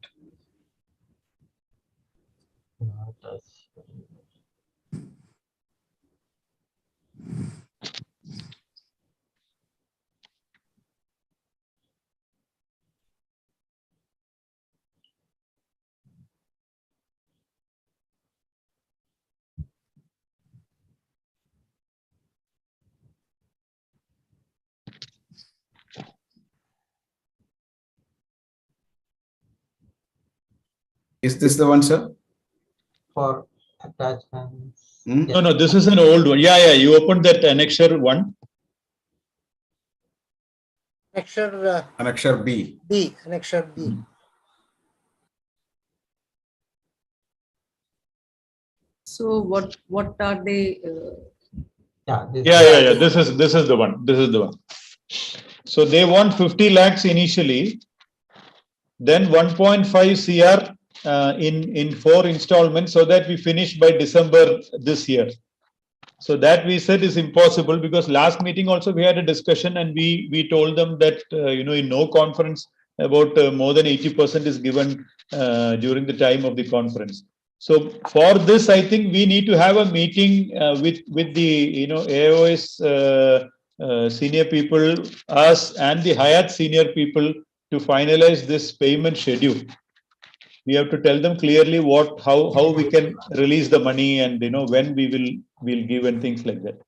Is this the one, sir? For attachments. No, this is an old one. Yeah, you opened that annexure 1. Annexure Annexure B. Annexure B. So what are they? Yeah. This is the one. This is the one. So they want 50 lakhs initially, then 1.5 CR in 4 installments, so that we finish by December this year. So that we said is impossible, because last meeting also we had a discussion and we told them that in no conference about more than 80% is given during the time of the conference. So for this, I think we need to have a meeting with the AIOS senior people, us and the Hayat senior people, to finalize this payment schedule. We have to tell them clearly how we can release the money, and when we'll give and things like that.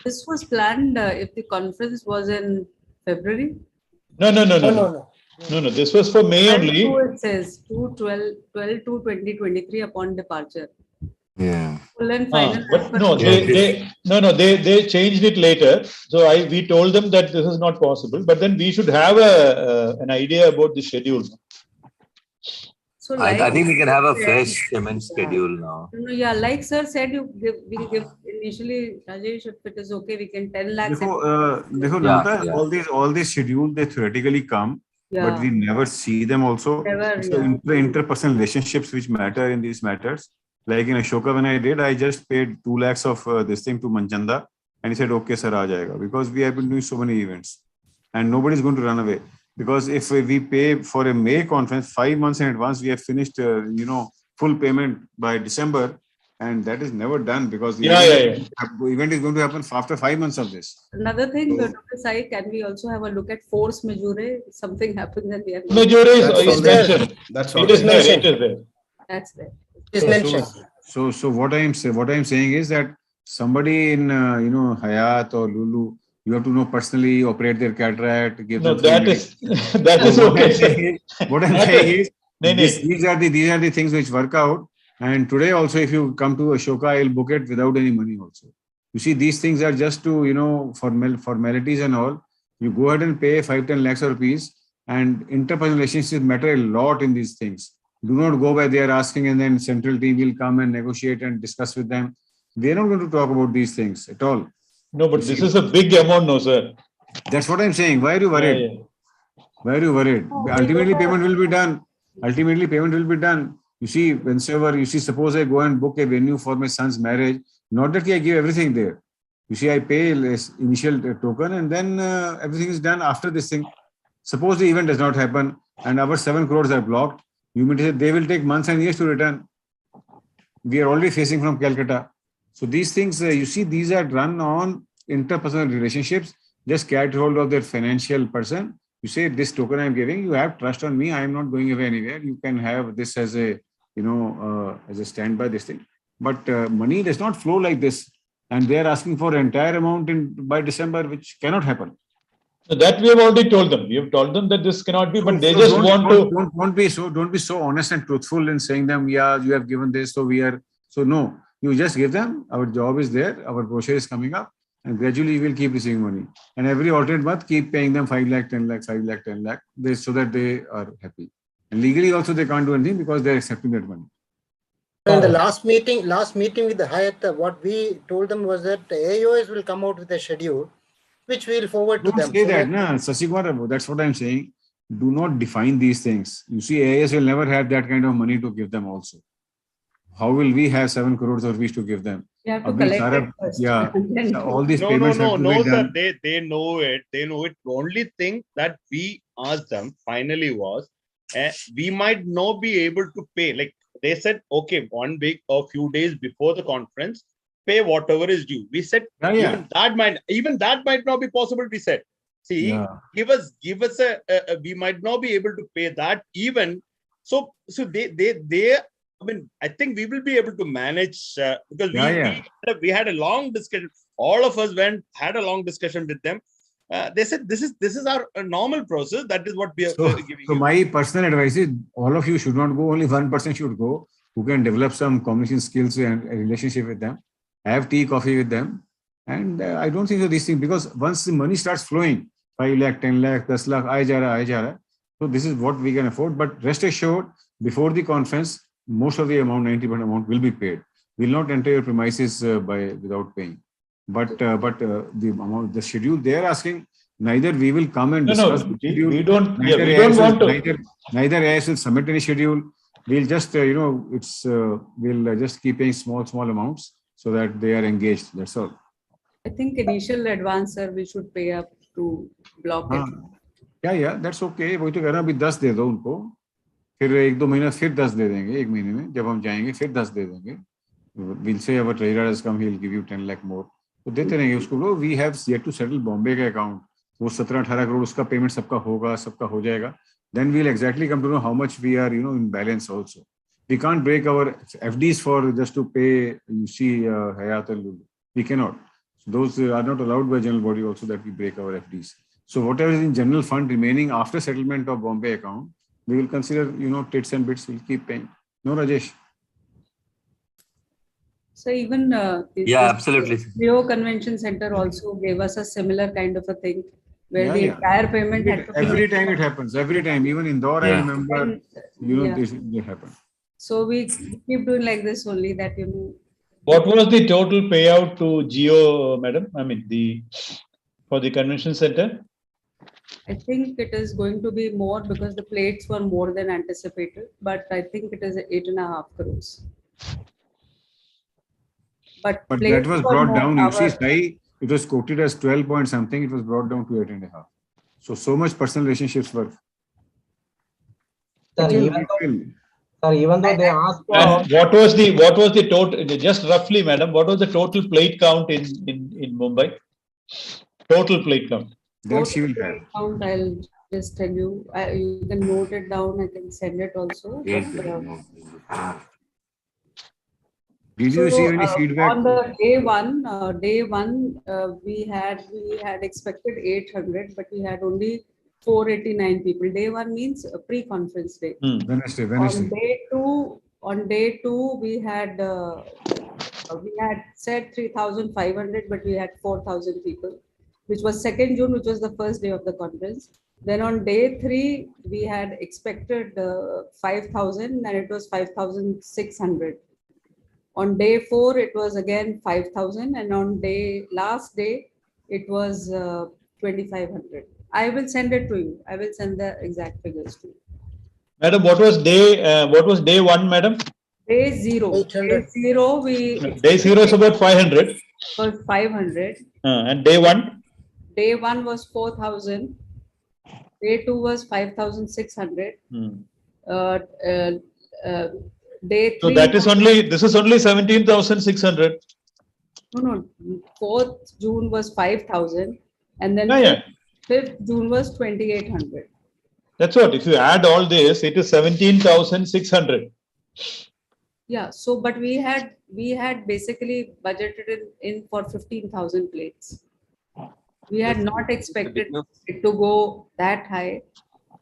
This was planned if the conference was in February. No. This was for May only. It says 2/12/2023 upon departure. Yeah. Full and final. But no, they changed it later. So we told them that this is not possible. But then we should have an idea about the schedule. So I think we can have a fresh payment schedule now. Yeah, like sir said, we'll give initially, Rajesh, if it is okay, we can 10 lakhs. All these schedules, they theoretically come, but we never see them also. It's the interpersonal relationships which matter in these matters. Like in Ashoka, when I just paid 2 lakhs of this thing to Manchanda, and he said, okay, sir, aa jayega, because we have been doing so many events and nobody is going to run away. Because if we pay for a May conference 5 months in advance, we have finished, full payment by December, and that is never done, because the event is going to happen after 5 months of this. Another thing, Dr. Sai, can we also have a look at force majeure? If something happens and we have majeure is mentioned. That's it is there. It is there. That's there. It's mentioned. So what I am saying is that somebody in Hayat or Lulu, you have to know personally, operate their cataract, give them. That is okay. What I'm saying is, these are the things which work out. And today also, if you come to Ashoka, I'll book it without any money also. You see, these things are just to formalities and all. You go ahead and pay 5-10 lakhs of rupees, and interpersonal relationships matter a lot in these things. Do not go by they are asking and then central team will come and negotiate and discuss with them. They are not going to talk about these things at all. No, but this is a big amount, no, sir. That's what I'm saying. Why are you worried? Why are you worried? Ultimately, payment will be done. You see, suppose I go and book a venue for my son's marriage, not that I give everything there. You see, I pay initial token and then everything is done after this thing. Suppose the event does not happen and our 7 crores are blocked. You mean to say they will take months and years to return. We are already facing from Calcutta. So these things, you see, these are run on interpersonal relationships. Just get hold of their financial person. You say, this token I'm giving, you have trust on me. I am not going away anywhere. You can have this as a, as a standby, this thing. But money does not flow like this. And they are asking for entire amount by December, which cannot happen. So that we have already told them. We have told them that this cannot be, but they just want to. Don't be so honest and truthful in saying them, yeah, you have given this, so we are. So no, you just give them. Our job is there. Our brochure is coming up, and gradually you will keep receiving money. And every alternate month, keep paying them 5 lakh, 10 lakh, 5 lakh, 10 lakh, so that they are happy. And legally also they can't do anything because they are accepting that money. In the last meeting with the Hayat, what we told them was that the AIOS will come out with a schedule, which we will forward to them. Don't say that, no, Sasikumar, that's what I'm saying. Do not define these things. You see, AIS will never have that kind of money to give them also. How will we have 7 crores of rupees to give them? You have to collect it first. Yeah, all these payments have to be done. Sir, they know it. They know it. The only thing that we asked them finally was, we might not be able to pay. Like they said, okay, 1 week or few days before the conference, pay whatever is due. We said, even that might not be possible. We said, see, give us we might not be able to pay that even. So they I mean, I think we will be able to manage because we had a long discussion. All of us had a long discussion with them. They said this is our normal process. That is what we are giving. So my personal advice is, all of you should not go. Only one person should go who can develop some communication skills and a relationship with them. Have tea, coffee with them. And I don't think of these things, because once the money starts flowing, 5 lakh, 10 lakh, 10 lakh, aa ja raha. So this is what we can afford. But rest assured, before the conference, most of the amount, 90% amount will be paid. Will not enter your premises without paying. But the amount, the schedule they are asking, neither we will come and discuss the schedule. We don't. Neither We don't want to. Neither AIOS will submit any schedule. We'll just we'll just keep paying small amounts so that they are engaged. That's all. I think initial advance, sir, we should pay up to block it. Yeah, that's okay. वही तो कह रहा हूँ, अभी 10 दे दो उनको, फिर 1-2 महीना फिर 10 दे देंगे, 1 महीने में जब हम जाएंगे फिर 10 दे देंगे. We'll say our treasurer has come, he'll give you 10 lakh more. तो देते रहेंगे उसको. लो, we have yet to settle Bombay का account. वो 17-18 करोड़ उसका पेमेंट सबका होगा, सबका हो जाएगा. Then we'll exactly come to know how much we are, in balance also. We can't break our FDs for just to pay, you see, Hayat and Lulu. We cannot. So those are not allowed by general body also that we break our FDs. So whatever is in general fund remaining after settlement of Bombay account, we will consider, tits and bits, we'll keep paying. No, Rajesh? So even absolutely. Rio Convention Center also gave us a similar kind of a thing where the entire payment had to every time it happens. Every time, even in Indore, I remember, this happened. So we keep doing like this only that What was the total payout to Geo, madam? I mean, for the convention center? I think it is going to be more because the plates were more than anticipated, but I think it is 8.5 crores. But that was brought down. You see, Sai, it was quoted as 12 point something. It was brought down to 8.5. So much personal relationships were. Sir, even though they asked for. And what was the total? Just roughly, madam, what was the total plate count in Mumbai? Total plate count. That she will have. Count, I'll just tell you. You can note it down. I can send it also. Did you see any feedback? On the day one, we had expected 800, but we had only 489 people. Day one means a pre-conference day. Wednesday. On day two, we had said 3,500, but we had 4,000 people, which was 2nd June, which was the first day of the conference. Then on day 3, we had expected 5,000, and it was 5,600. On day 4, it was again 5,000, and on last day, it was 2,500. I will send it to you. I will send the exact figures to you. Madam, what was day 1, madam? Day 0. 800. Day 0 is about 500. Was 500. And day 1? Day 1 was 4,000. Day 2 was 5,600. Day 3. So this is only 17,600. No. 4th June was 5,000, and then 5th June was 2,800. That's what. If you add all this, it is 17,600. Yeah. So, but we had basically budgeted in for 15,000 plates. We had not expected it to go that high,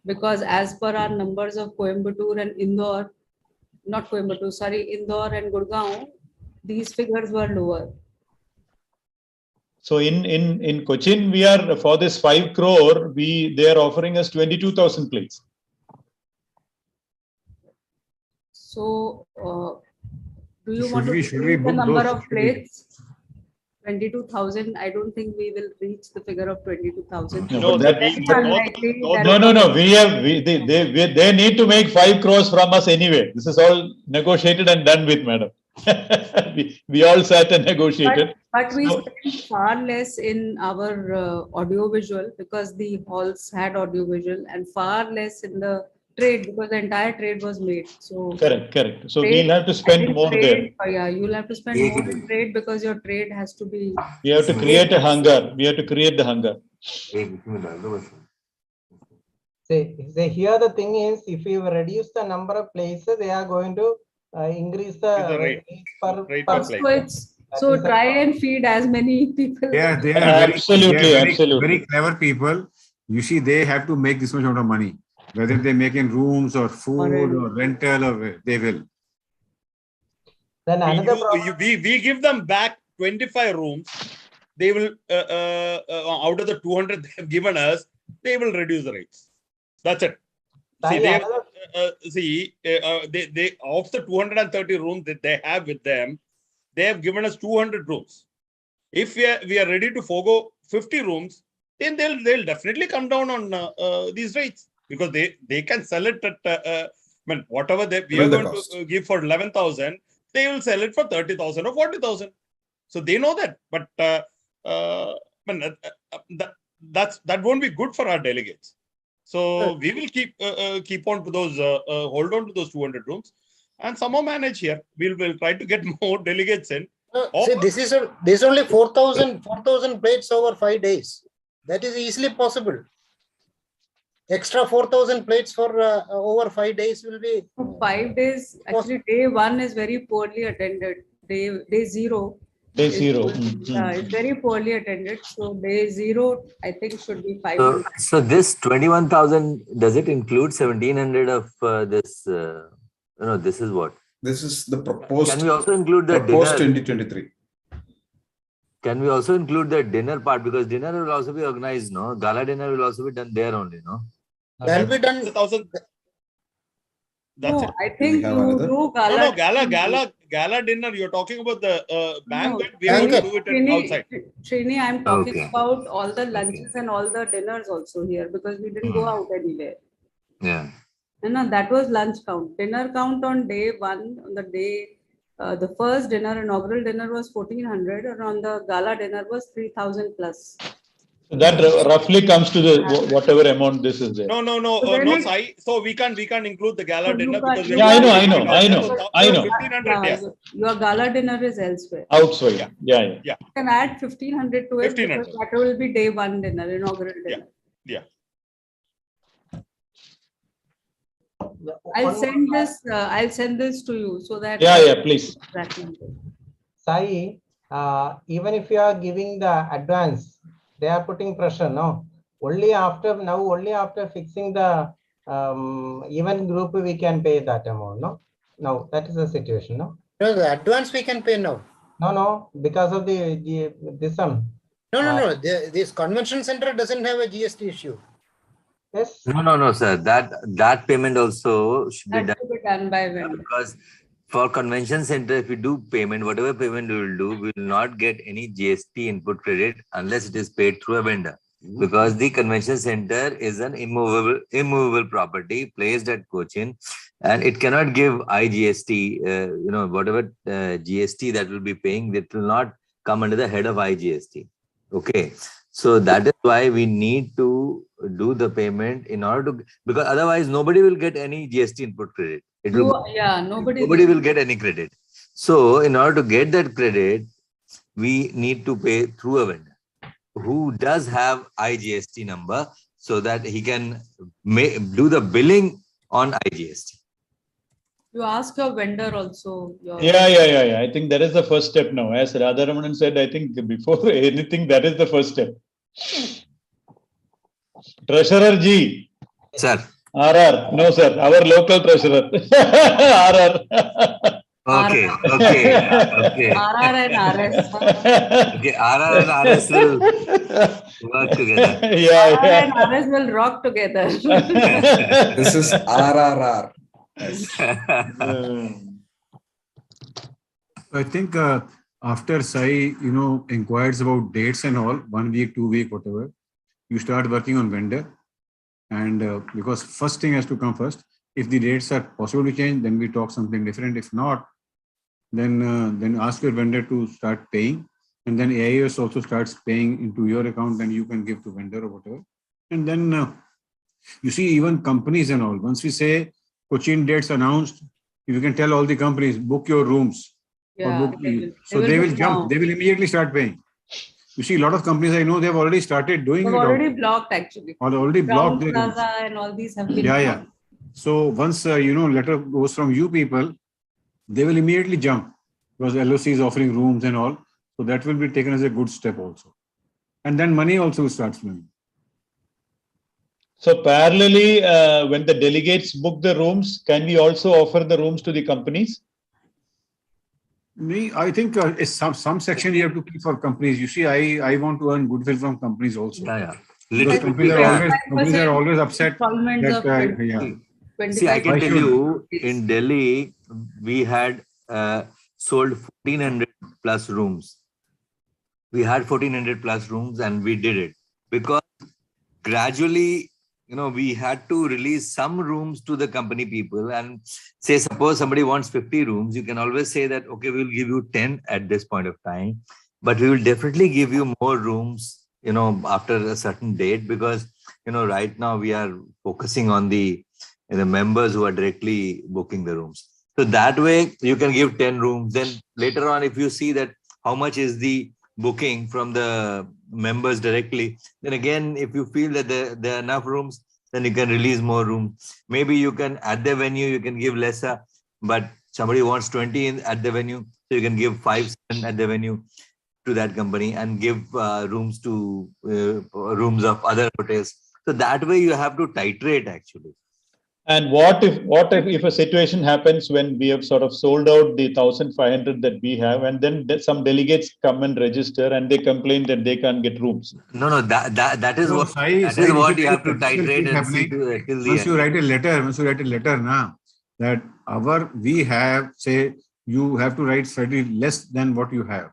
because as per our numbers of Coimbatore and Indore, not Coimbatore, sorry, Indore and Gurgaon, these figures were lower. So in Cochin, we are for this 5 crore, they are offering us 22,000 plates. So, do you want to increase the number of plates? 22,000. I don't think we will reach the figure of 22,000. No. They need to make 5 crores from us anyway. This is all negotiated and done with, madam. we all sat and negotiated. But we spent far less in our audiovisual, because the halls had audiovisual, and far less in the trade, because the entire trade was made. So correct. So we'll have to spend more there. Yeah, you'll have to spend more in trade, because your trade has to be. We have to create a hunger. We have to create the hunger. See, here the thing is, if you reduce the number of places, they are going to increase the rate per plate. So try and feed as many people. Yeah, they are absolutely very clever people. You see, they have to make this much amount of money. Whether they make in rooms or food or rental, or they will. Then another we give them back 25 rooms. They will out of the 200 they have given us, they will reduce the rates. That's it. See, they of the 230 rooms that they have with them, they have given us 200 rooms. If we are ready to forego 50 rooms, then they'll definitely come down on these rates, because they can sell it at whatever we are going to give for 11,000, they will sell it for 30,000 or 40,000. So they know that, but that won't be good for our delegates. So we will keep on to those, hold on to those 200 rooms, and somehow manage here. We'll try to get more delegates in. See, this is only 4,000 plates over 5 days. That is easily possible. Extra 4,000 plates for over 5 days will be. 5 days. Actually, day 1 is very poorly attended. Day 0. Day 0. It's very poorly attended. So day 0, I think, should be 500. So this 21,000, does it include 1,700 of this? No, this is what? This is the proposed. Can we also include the proposed dinner? 2023. Can we also include the dinner part? Because dinner will also be organized, no? Gala dinner will also be done there only, no? That will be done. That's no, it. I think you do gala dinner. You're talking about the banquet. No, We have to do it outside. Srini, I'm talking about all the lunches and all the dinners also here, because we didn't go out anywhere. Yeah. No, that was lunch count. Dinner count on day 1, on the day, the first dinner, inaugural dinner was 1,400, and on the gala dinner was 3,000 plus. That roughly comes to the whatever amount this is there. No, Sai. So we can't include the gala dinner because I know. 1,500. Yes. Your gala dinner is elsewhere. Outside. Yeah. You can add 1,500 to it, because that will be day 1 dinner, inaugural dinner. Yeah. I'll send this to you so that. Yeah, please. Sai, even if you are giving the advance, they are putting pressure, no? Only after fixing the event group, we can pay that amount, no? No, that is the situation, no? No, the advance we can pay now. No, because of this one. No. This convention center doesn't have a GST issue. Yes. No, sir. That payment also should be done by vendor. Because for convention center, if we do payment, whatever payment we will do, we will not get any GST input credit unless it is paid through a vendor. Because the convention center is an immovable property placed at Cochin, and it cannot give IGST. Whatever GST that will be paying, that will not come under the head of IGST. Okay. So that is why we need to do the payment in order to, because otherwise nobody will get any GST input credit. Nobody will get any credit. So in order to get that credit, we need to pay through a vendor who does have IGST number, so that he can do the billing on IGST. You ask your vendor also. Yeah. I think that is the first step now. As Radharamanan said, I think before anything, that is the first step. Treasurer G. Sir. RR. No, sir. Our local treasurer. RR. Okay. RR and RS. Okay, RR and RS will work together. RR and RS will rock together. This is RRR. I think after Sai, inquires about dates and all, 1 week, 2 week, whatever, you start working on vendor. And because first thing has to come first. If the dates are possible to change, then we talk something different. If not, then ask your vendor to start paying. And then AIOS also starts paying into your account, and you can give to vendor or whatever. And then you see, even companies and all, once we say Cochin dates announced, you can tell all the companies, book your rooms. Yeah, they will jump. They will immediately start paying. You see, a lot of companies I know, they've already started doing it. They've already blocked, actually. Already blocked their rooms. And all these have been Yeah. So once, letter goes from you people, they will immediately jump, because LOC is offering rooms and all. So that will be taken as a good step also. And then money also starts flowing. So parallelly, when the delegates book the rooms, can we also offer the rooms to the companies? I think some section you have to keep for companies. You see, I want to earn goodwill from companies also. Yeah. Because companies are always upset. See, I can 25. tell you, in Delhi, we had sold 1400 plus rooms. We had 1400 plus rooms and we did it because gradually, we had to release some rooms to the company people and say, suppose somebody wants 50 rooms, you can always say that, okay, we'll give you 10 at this point of time, but we will definitely give you more rooms, after a certain date, because, right now we are focusing on the members who are directly booking the rooms. So that way you can give 10 rooms. Then later on, if you see that how much is the booking from the members directly, then again, if you feel that there are enough rooms, then you can release more rooms. Maybe you can, at the venue, you can give lesser, but somebody wants 20 at the venue, so you can give 5, 7 at the venue to that company and give rooms to rooms of other hotels. So that way you have to titrate actually. And what if a situation happens when we have sort of sold out the 1,500 that we have, and then some delegates come and register and they complain that they can't get rooms? No, that is So, what Sai, is what you have to this will titrate keep and see happening. till the Once end. you write a letter now, that we have, say, you have to write slightly less than what you have.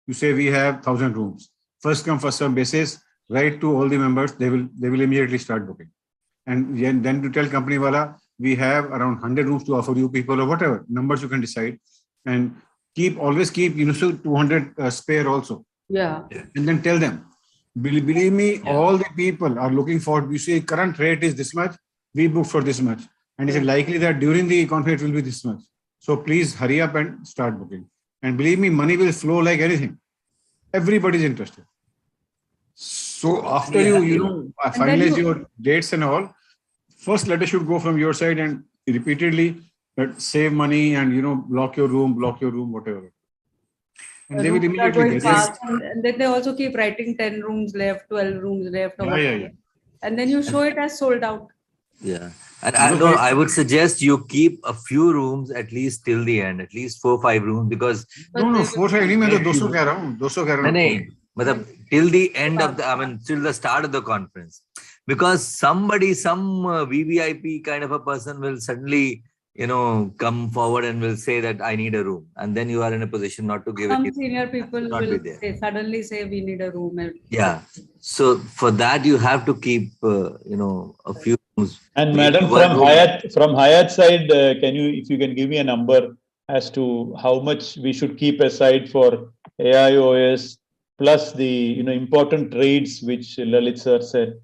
You say we have 1,000 rooms. First come, first serve basis, write to all the members, they will immediately start booking. And then to tell company wala, we have around 100 rooms to offer you people, or whatever numbers you can decide, and always keep 200 spare also. Yeah. And then tell them, believe me, all the people are looking for, you say current rate is this much, we book for this much, and is it likely that during the conference it will be this much? So please hurry up and start booking. And believe me, money will flow like anything. Everybody's interested. So after you finalize your dates and all, first letter should go from your side and repeatedly save money and block your room, whatever. And they will immediately get it. And then they also keep writing 10 rooms left, 12 rooms left, or whatever. And then you show it as sold out. Yeah. And I would suggest you keep a few rooms at least till the end, at least 4 or 5 rooms, because 4 5 नहीं, मैं तो 200 कह रहा हूँ, 200 कह रहा हूँ. नहीं, मतलब till the end of till the start of the conference, because some VVIP kind of a person will suddenly come forward and will say that I need a room, and then you are in a position not to give it. Some senior people will suddenly say we need a room. Yeah. So for that you have to keep a few rooms. And madam, from Hyatt side, if you can give me a number as to how much we should keep aside for AIOS plus the important trades which Lalit sir said.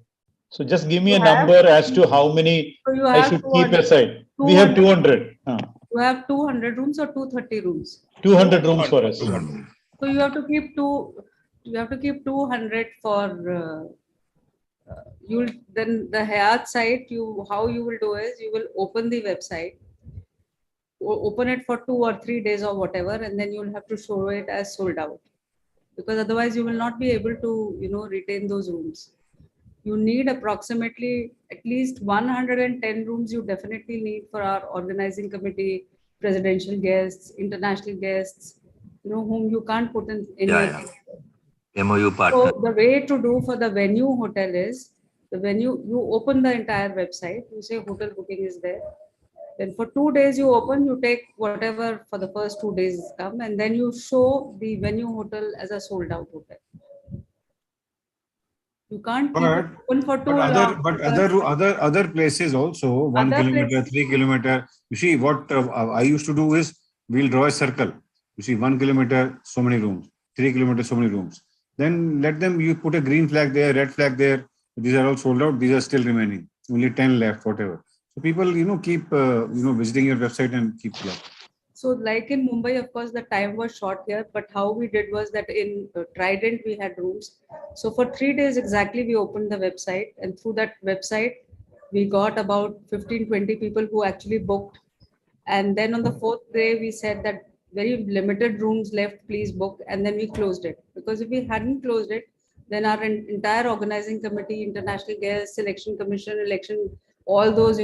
So just give me a number as to how many I should keep aside. We have 200. You have 200 rooms or 230 rooms? 200 rooms for us. So you have to keep 200 for then the Hyatt site. How you will do is you will open the website, open it for 2 or 3 days or whatever, and then you will have to show it as sold out, because otherwise you will not be able to retain those rooms. You need approximately at least 110 rooms. You definitely need for our organizing committee, presidential guests, international guests, whom you can't put in any. MOU partner. So the way to do for the venue hotel is, the venue, you open the entire website, you say hotel booking is there. Then for 2 days you open, you take whatever for the first 2 days come, and then you show the venue hotel as a sold out hotel. You can't keep it open for too long. But other places also, 1 kilometer, 3 kilometer. You see, what I used to do is, we'll draw a circle. You see, 1 kilometer, so many rooms. 3 kilometers, so many rooms. Then let them, you put a green flag there, red flag there. These are all sold out. These are still remaining. Only 10 left, whatever. So people, keep, visiting your website and keep luck. So like in Mumbai, of course, the time was short here, but how we did was that in Trident, we had rooms. So for 3 days exactly, we opened the website, and through that website, we got about 15-20 people who actually booked. And then on the 4th day, we said that very limited rooms left, please book. And then we closed it, because if we hadn't closed it, then our entire organizing committee, international guests, selection commission, election, all those,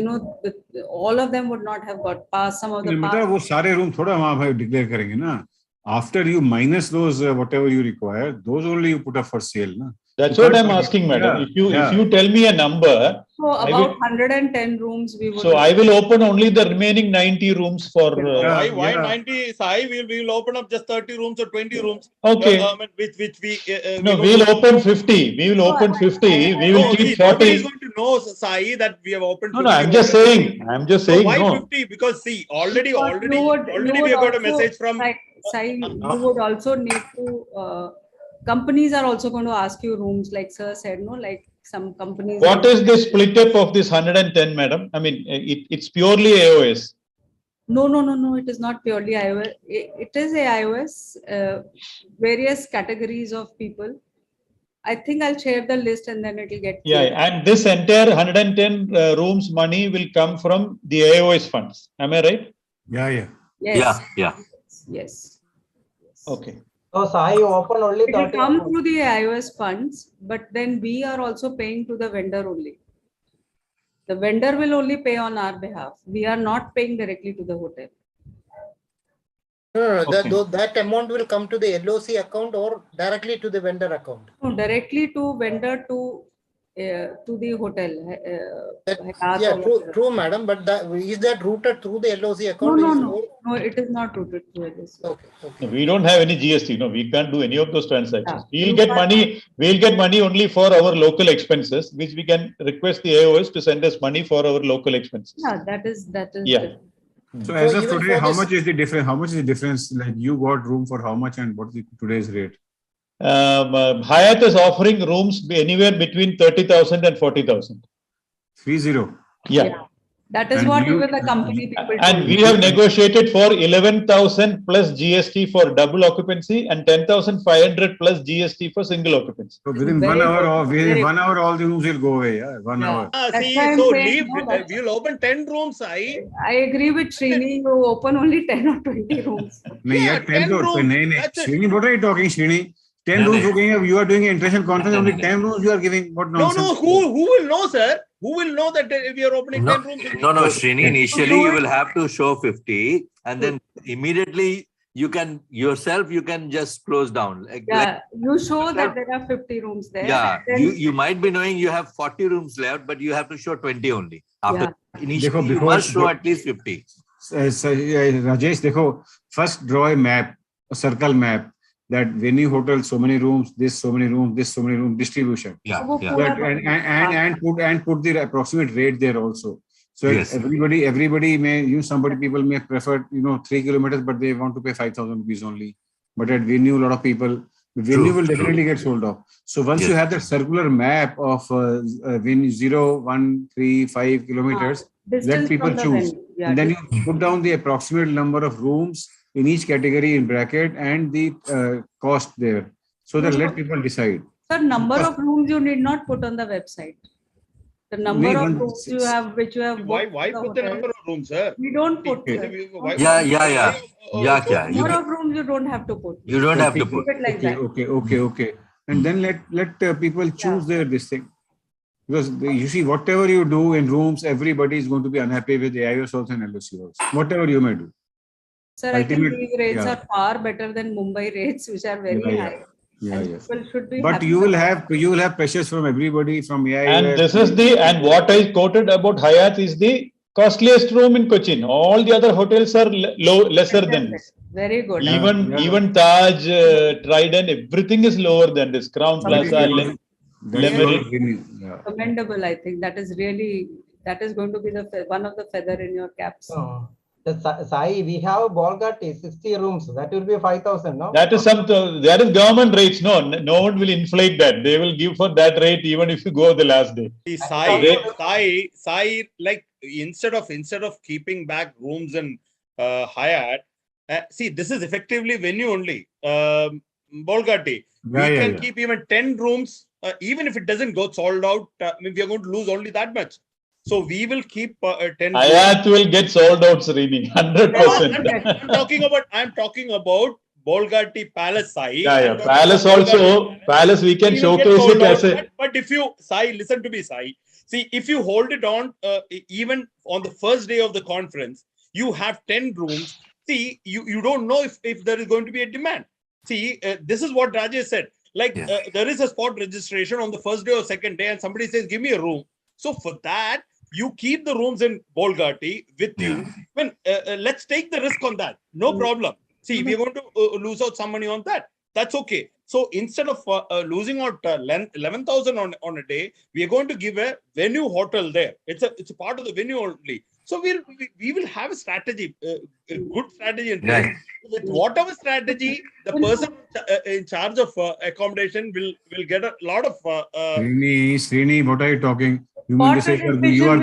all of them would not have got passed. Some of the वो सारे room थोड़ा वहाँ भाई declare करेंगे ना. After you minus those whatever you require, those only you put up for sale ना. That's what I'm asking, madam. If you tell me a number, So about 110 rooms we would. So I will open only the remaining 90 rooms for. Why 90? Sai, we'll open up just 30 rooms or 20 rooms. Okay. Which we. No, we'll open 50. We will open 50. We will keep 40. Nobody is going to know, Sai, that we have opened 50. No, I'm just saying. I'm just saying. Why no. 50? Because see, already you we have got a message from. Sai, you would also need to. Companies are also going to ask you rooms, like sir said, no, like some companies. What is the split up of this 110, madam? I mean, it's purely AIOS. No. It is not purely AIOS. It is AIOS. Various categories of people. I think I'll share the list and then it will get. Yeah, and this entire 110 rooms money will come from the AIOS funds. Am I right? Yeah. Yes. Yes. Okay. So Sai open only It will 30. come through the AIOS funds, but then we are also paying to the vendor only. The vendor will only pay on our behalf. We are not paying directly to the hotel. No, Okay. that amount will come to the LOC account or directly to the vendor account. No, directly to vendor to the hotel. True, madam. But is that routed through the LOC account? No, it is not routed through LOC. Okay. We don't have any GST. No, we can't do any of those transactions. Yeah. We'll get money. We'll get money only for our local expenses, which we can request the AIOS to send us money for our local expenses. Yeah, that is. Yeah. So as of today, how much is the difference? How much is the difference? Like you got room for how much and what is today's rate? Hyatt is offering rooms anywhere between 30,000 and 40,000. 30. Yeah. That is what even the company people. And we have negotiated for 11,000 plus GST for double occupancy and 10,500 plus GST for single occupancy. So within 1 hour, all the rooms will go away. Yeah, 1 hour. We'll open 10 rooms. I agree with Srini. You open only 10 or 20 rooms. 10 rooms. Srini, what are you talking, Srini? 10 rooms. You are doing an international conference. Only 10 rooms you are giving. What nonsense? No. Who will know, sir? Who will know that we are opening 10 rooms? No, Srini, initially you will have to show 50 and then immediately you can just close down. You show that there are 50 rooms there. Yeah, you might be knowing you have 40 rooms left, but you have to show 20 only. After initially you must show at least 50. Rajesh, first draw a map, a circle map. That venue hotel, so many rooms, this so many rooms, this so many room distribution. And put the approximate rate there also. So everybody may people may prefer 3 kilometers, but they want to pay 5,000 rupees only. But at venue, a lot of people, venue will definitely get sold off. So once you have the circular map of venue 0, 1, 3, 5 kilometers, let people choose. And then you put down the approximate number of rooms in each category in bracket and the cost there, so that let people decide. Sir, number of rooms you need not put on the website. The number of rooms you have, which you have. Why put the number of rooms, sir? We don't put. Number of rooms you don't have to put. You don't have to put. Okay. And then let people choose this thing. Because you see, whatever you do in rooms, everybody is going to be unhappy with the AIOS also and LOC also. Whatever you may do. Sir, I think these rates are far better than Mumbai rates, which are very high. People should be. But you will have pressures from everybody from AIOS. And this is what I quoted about Hyatt is the costliest room in Cochin. All the other hotels are lesser than this. Very good. Even Taj, Trident, everything is lower than this. Crown Plaza, commendable. I think that is going to be one of the feather in your caps. Sai, we have Bolgatti 60 rooms. That will be 5,000, no? That is there is government rates. No one will inflate that. They will give for that rate even if you go the last day. Sai, like instead of keeping back rooms in Hyatt, see, this is effectively venue only. Bolgatti. We can keep even 10 rooms, even if it doesn't go sold out. We are going to lose only that much. So we will keep 10. Hyatt will get sold out, Srini, 100%. I'm talking about Bolgatti Palace side. Palace also. Palace we can showcase it as a. But if you, Sai, listen to me, Sai. See, if you hold it on, even on the first day of the conference, you have 10 rooms. See, you don't know if there is going to be a demand. See, this is what Rajesh said. Like Yeah. there is a spot registration on the first day or second day, and somebody says, "Give me a room." So for that, you keep the rooms in Bolgati with you. When let's take the risk on that. No problem. See, if you're going to lose out some money on that, that's okay. So instead of losing out 11,000 on a day, we are going to give a venue hotel there. It's a part of the venue only. So we will have a strategy, a good strategy in place. Right. With whatever strategy, the person in charge of accommodation will get a lot of. Srini, what are you talking? You mean to say you are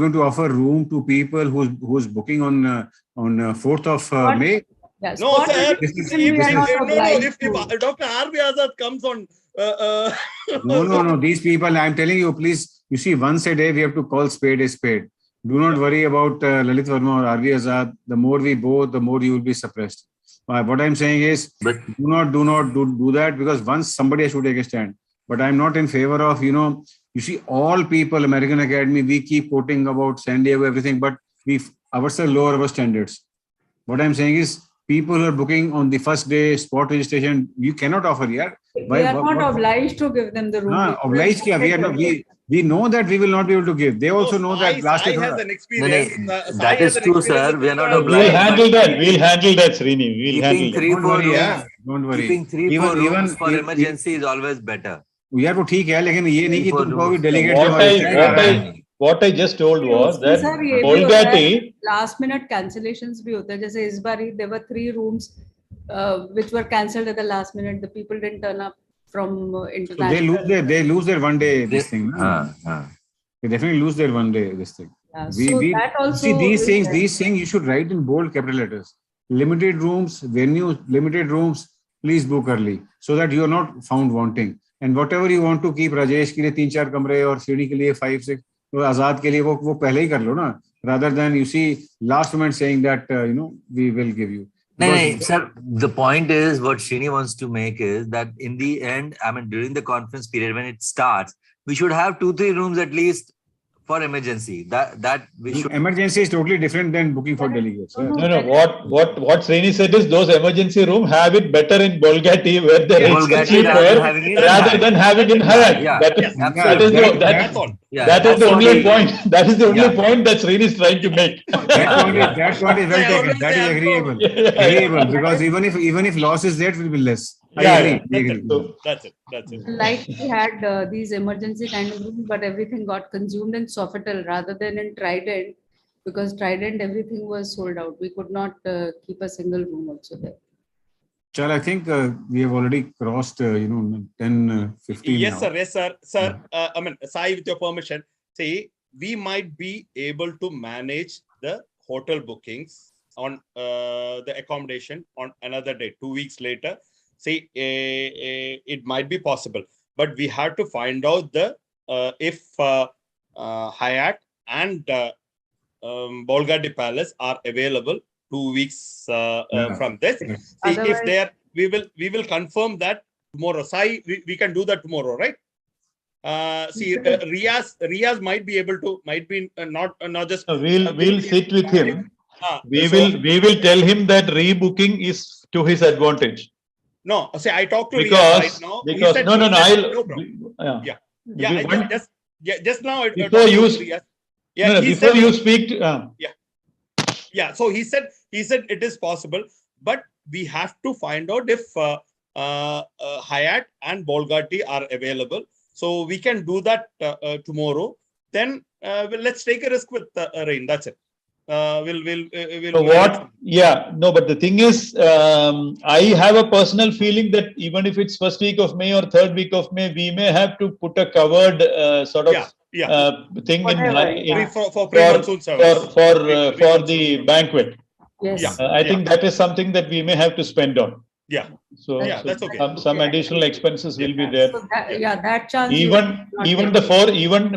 going to offer room to people who's booking on 4th of May? Yeah, No, spot sir. registration If, we are not obliged if to. Dr. R.V. Azad comes on. No. These people, I'm telling you, please. You see, once a day we have to call spade a spade. Do not worry about Lalit Verma or R.V. Azad. The more we both, the more you will be suppressed. What I'm saying is, But do not do that, because once somebody has to take a stand. But I'm not in favor of, you see, all people, American Academy, we keep quoting about San Diego, everything, but we ourselves lower our standards. What I'm saying is, people who are booking on the first day spot registration, you cannot offer here. We are not obliged to give them the room. Obliged kya? We are not. We know that we will not be able to give. They also know that last Sai year. has an experience. that is true, sir. We are not We'll obliged. handle that. We'll handle that, Srini. We'll handle Keeping that. 3-4 rooms. Don't worry. Keeping 3-4 rooms for emergency is always better. यार वो ठीक है, लेकिन ये नहीं कि तुमको भी delegate what I just told was that sir ये भी Bolgati last minute cancellations भी होते हैं. जैसे इस बार there were 3 rooms which were cancelled at the last minute. The people didn't turn up from international. So they lose their one day this thing. They definitely lose their one day this thing. Yeah, that also see these things you should write in bold capital letters. Limited rooms, venues, limited rooms. Please book early so that you are not found wanting. And whatever you want to keep, Rajesh के लिए 3-4 कमरे और श्रेणी के लिए 5-6, तो आजाद के लिए वो पहले ही कर लो ना. Rather than you see last moment saying that we will give you. No, sir. The point is, what Srini wants to make is that in the end, I mean, during the conference period when it starts, we should have 2-3 rooms at least for emergency. That we should. Emergency is totally different than booking for delegates. No. What Srini said is those emergency room have it better in Bolgati where the rates cheaper rather than having in Hyatt. That is the only point. That is the only point that Srini is trying to make. That point is well taken. That is agreeable because even if loss is there, it will be less. I agree. That's it. Like we had these emergency kind of rooms, but everything got consumed in Sofitel rather than in Trident, because Trident everything was sold out. We could not keep a single room also there. Chal, I think we have already crossed 10, 15. Yes, sir. Sir, I mean, Sai, with your permission, see, we might be able to manage the hotel bookings on the accommodation on another day, 2 weeks later. See, it might be possible, but we have to find out if Hyatt and Bolgati Palace are available 2 weeks from this. See, if they are, we will confirm that tomorrow. Sai, we can do that tomorrow, right? See, Riaz might be able to, not just. We'll sit with him. We will tell him that rebooking is to his advantage. No, see, I talked to Riaz right now. Because said, no problem. Just now. Before you speak. So he said it is possible, but we have to find out if Hyatt and Bolgati are available. So we can do that tomorrow. Then let's take a risk with rain. That's it. But the thing is, I have a personal feeling that even if it's first week of May or third week of May, we may have to put a covered thing for pre-monsoon service for the banquet. Yes. I think that is something that we may have to spend on. So that's okay. Some additional expenses will be there. So that chance. Even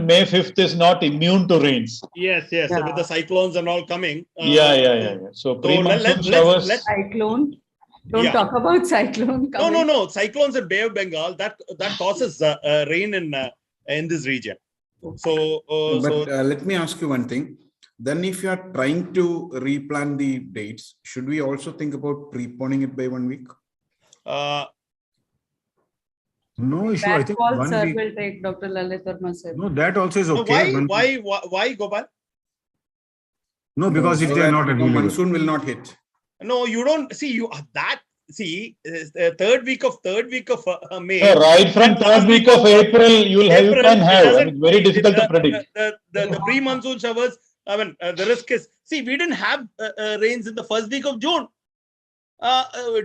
May 5th is not immune to rains. Yes. With the cyclones and all coming. So pre-monsoon showers. Cyclone. Don't talk about cyclone. No. Cyclones in Bay of Bengal that causes rain in this region. So, let me ask you one thing. Then, if you are trying to replan the dates, should we also think about preponing it by 1 week? No issue. I That think call 1 sir week. will take, Dr. Lalit Verma sir. No, that also is No, okay. why, Gopal? No, because if So they are that, not available. monsoon will not hit. No, you don't see you that. See, third week of May. So right from and third last week of April, you can it have. doesn't- It's very difficult to predict. The pre-monsoon showers. I mean, the risk is. See, we didn't have rains in the first week of June.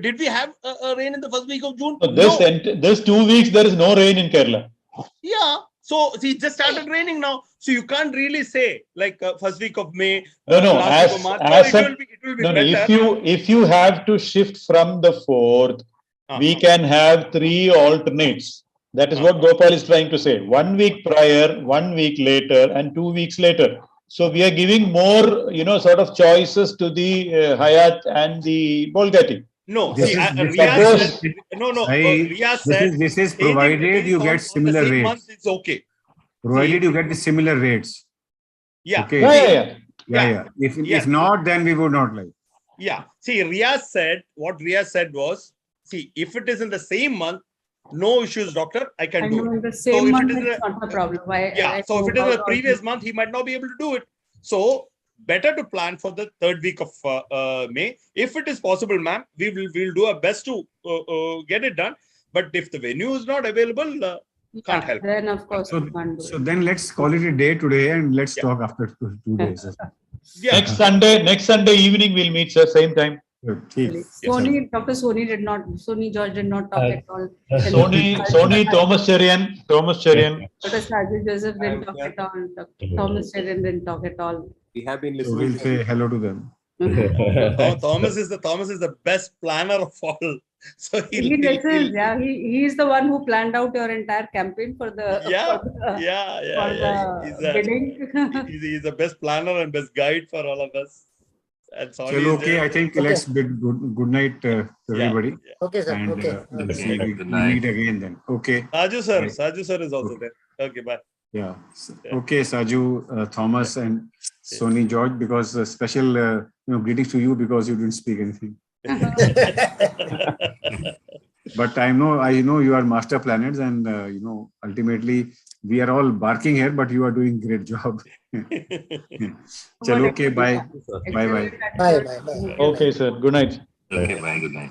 Did we have rain in the first week of June? So No. this 2 weeks there is no rain in Kerala. Yeah. So see, it just started raining now. So you can't really say like first week of May. No, last week of March. So it will be better. if you have to shift from the 4th, we can have 3 alternates. That is what Gopal is trying to say. 1 week prior, 1 week later, and 2 weeks later. So we are giving more, sort of choices to the Hayat and the Bolgati. No, This see, is- this Riyaz is- said, no. I- Riyaz said this is provided you get similar on the same rates. month, it's okay. Provided you get the similar rates. Yeah. Okay. Yeah. If not, then we would not like. Yeah. See, what Riyaz said was, see, if it is in the same month, no issues, doctor, I can do know it. in the same if month, it is it's not a problem. So if it is in the previous month, he might not be able to do it. So better to plan for the third week of May. If it is possible, ma'am, we'll do our best to get it done. But if the venue is not available, can't help. Then of course So, we can't do so it. then let's call it a day today and let's talk after 2 days. Yeah. Next Sunday evening we'll meet, sir, same time. Sony George did not talk at all. Sony, Thomas Cherian. Dr. Sajid Joseph didn't talk at all. Dr. Thomas Cherian didn't talk at all. We have been So listening. we'll say hello to them. Thomas is the best planner of all. So He listens, yeah. He is the one who planned out your entire campaign for the bidding. He's the best planner and best guide for all of us. And So, okay, I think let's bid good night to everybody. Okay, sir. And Okay. we'll see we meet again then. Okay. Saju sir is also there. Okay, bye. Yeah. Okay, Saju, Thomas, and Sony George, because special greetings to you because you didn't speak anything. But I know you are master planners, and ultimately we are all barking here, but you are doing great job. Chalo, okay, bye. Bye. Bye. Okay, sir. Good night. Okay, bye. Good night.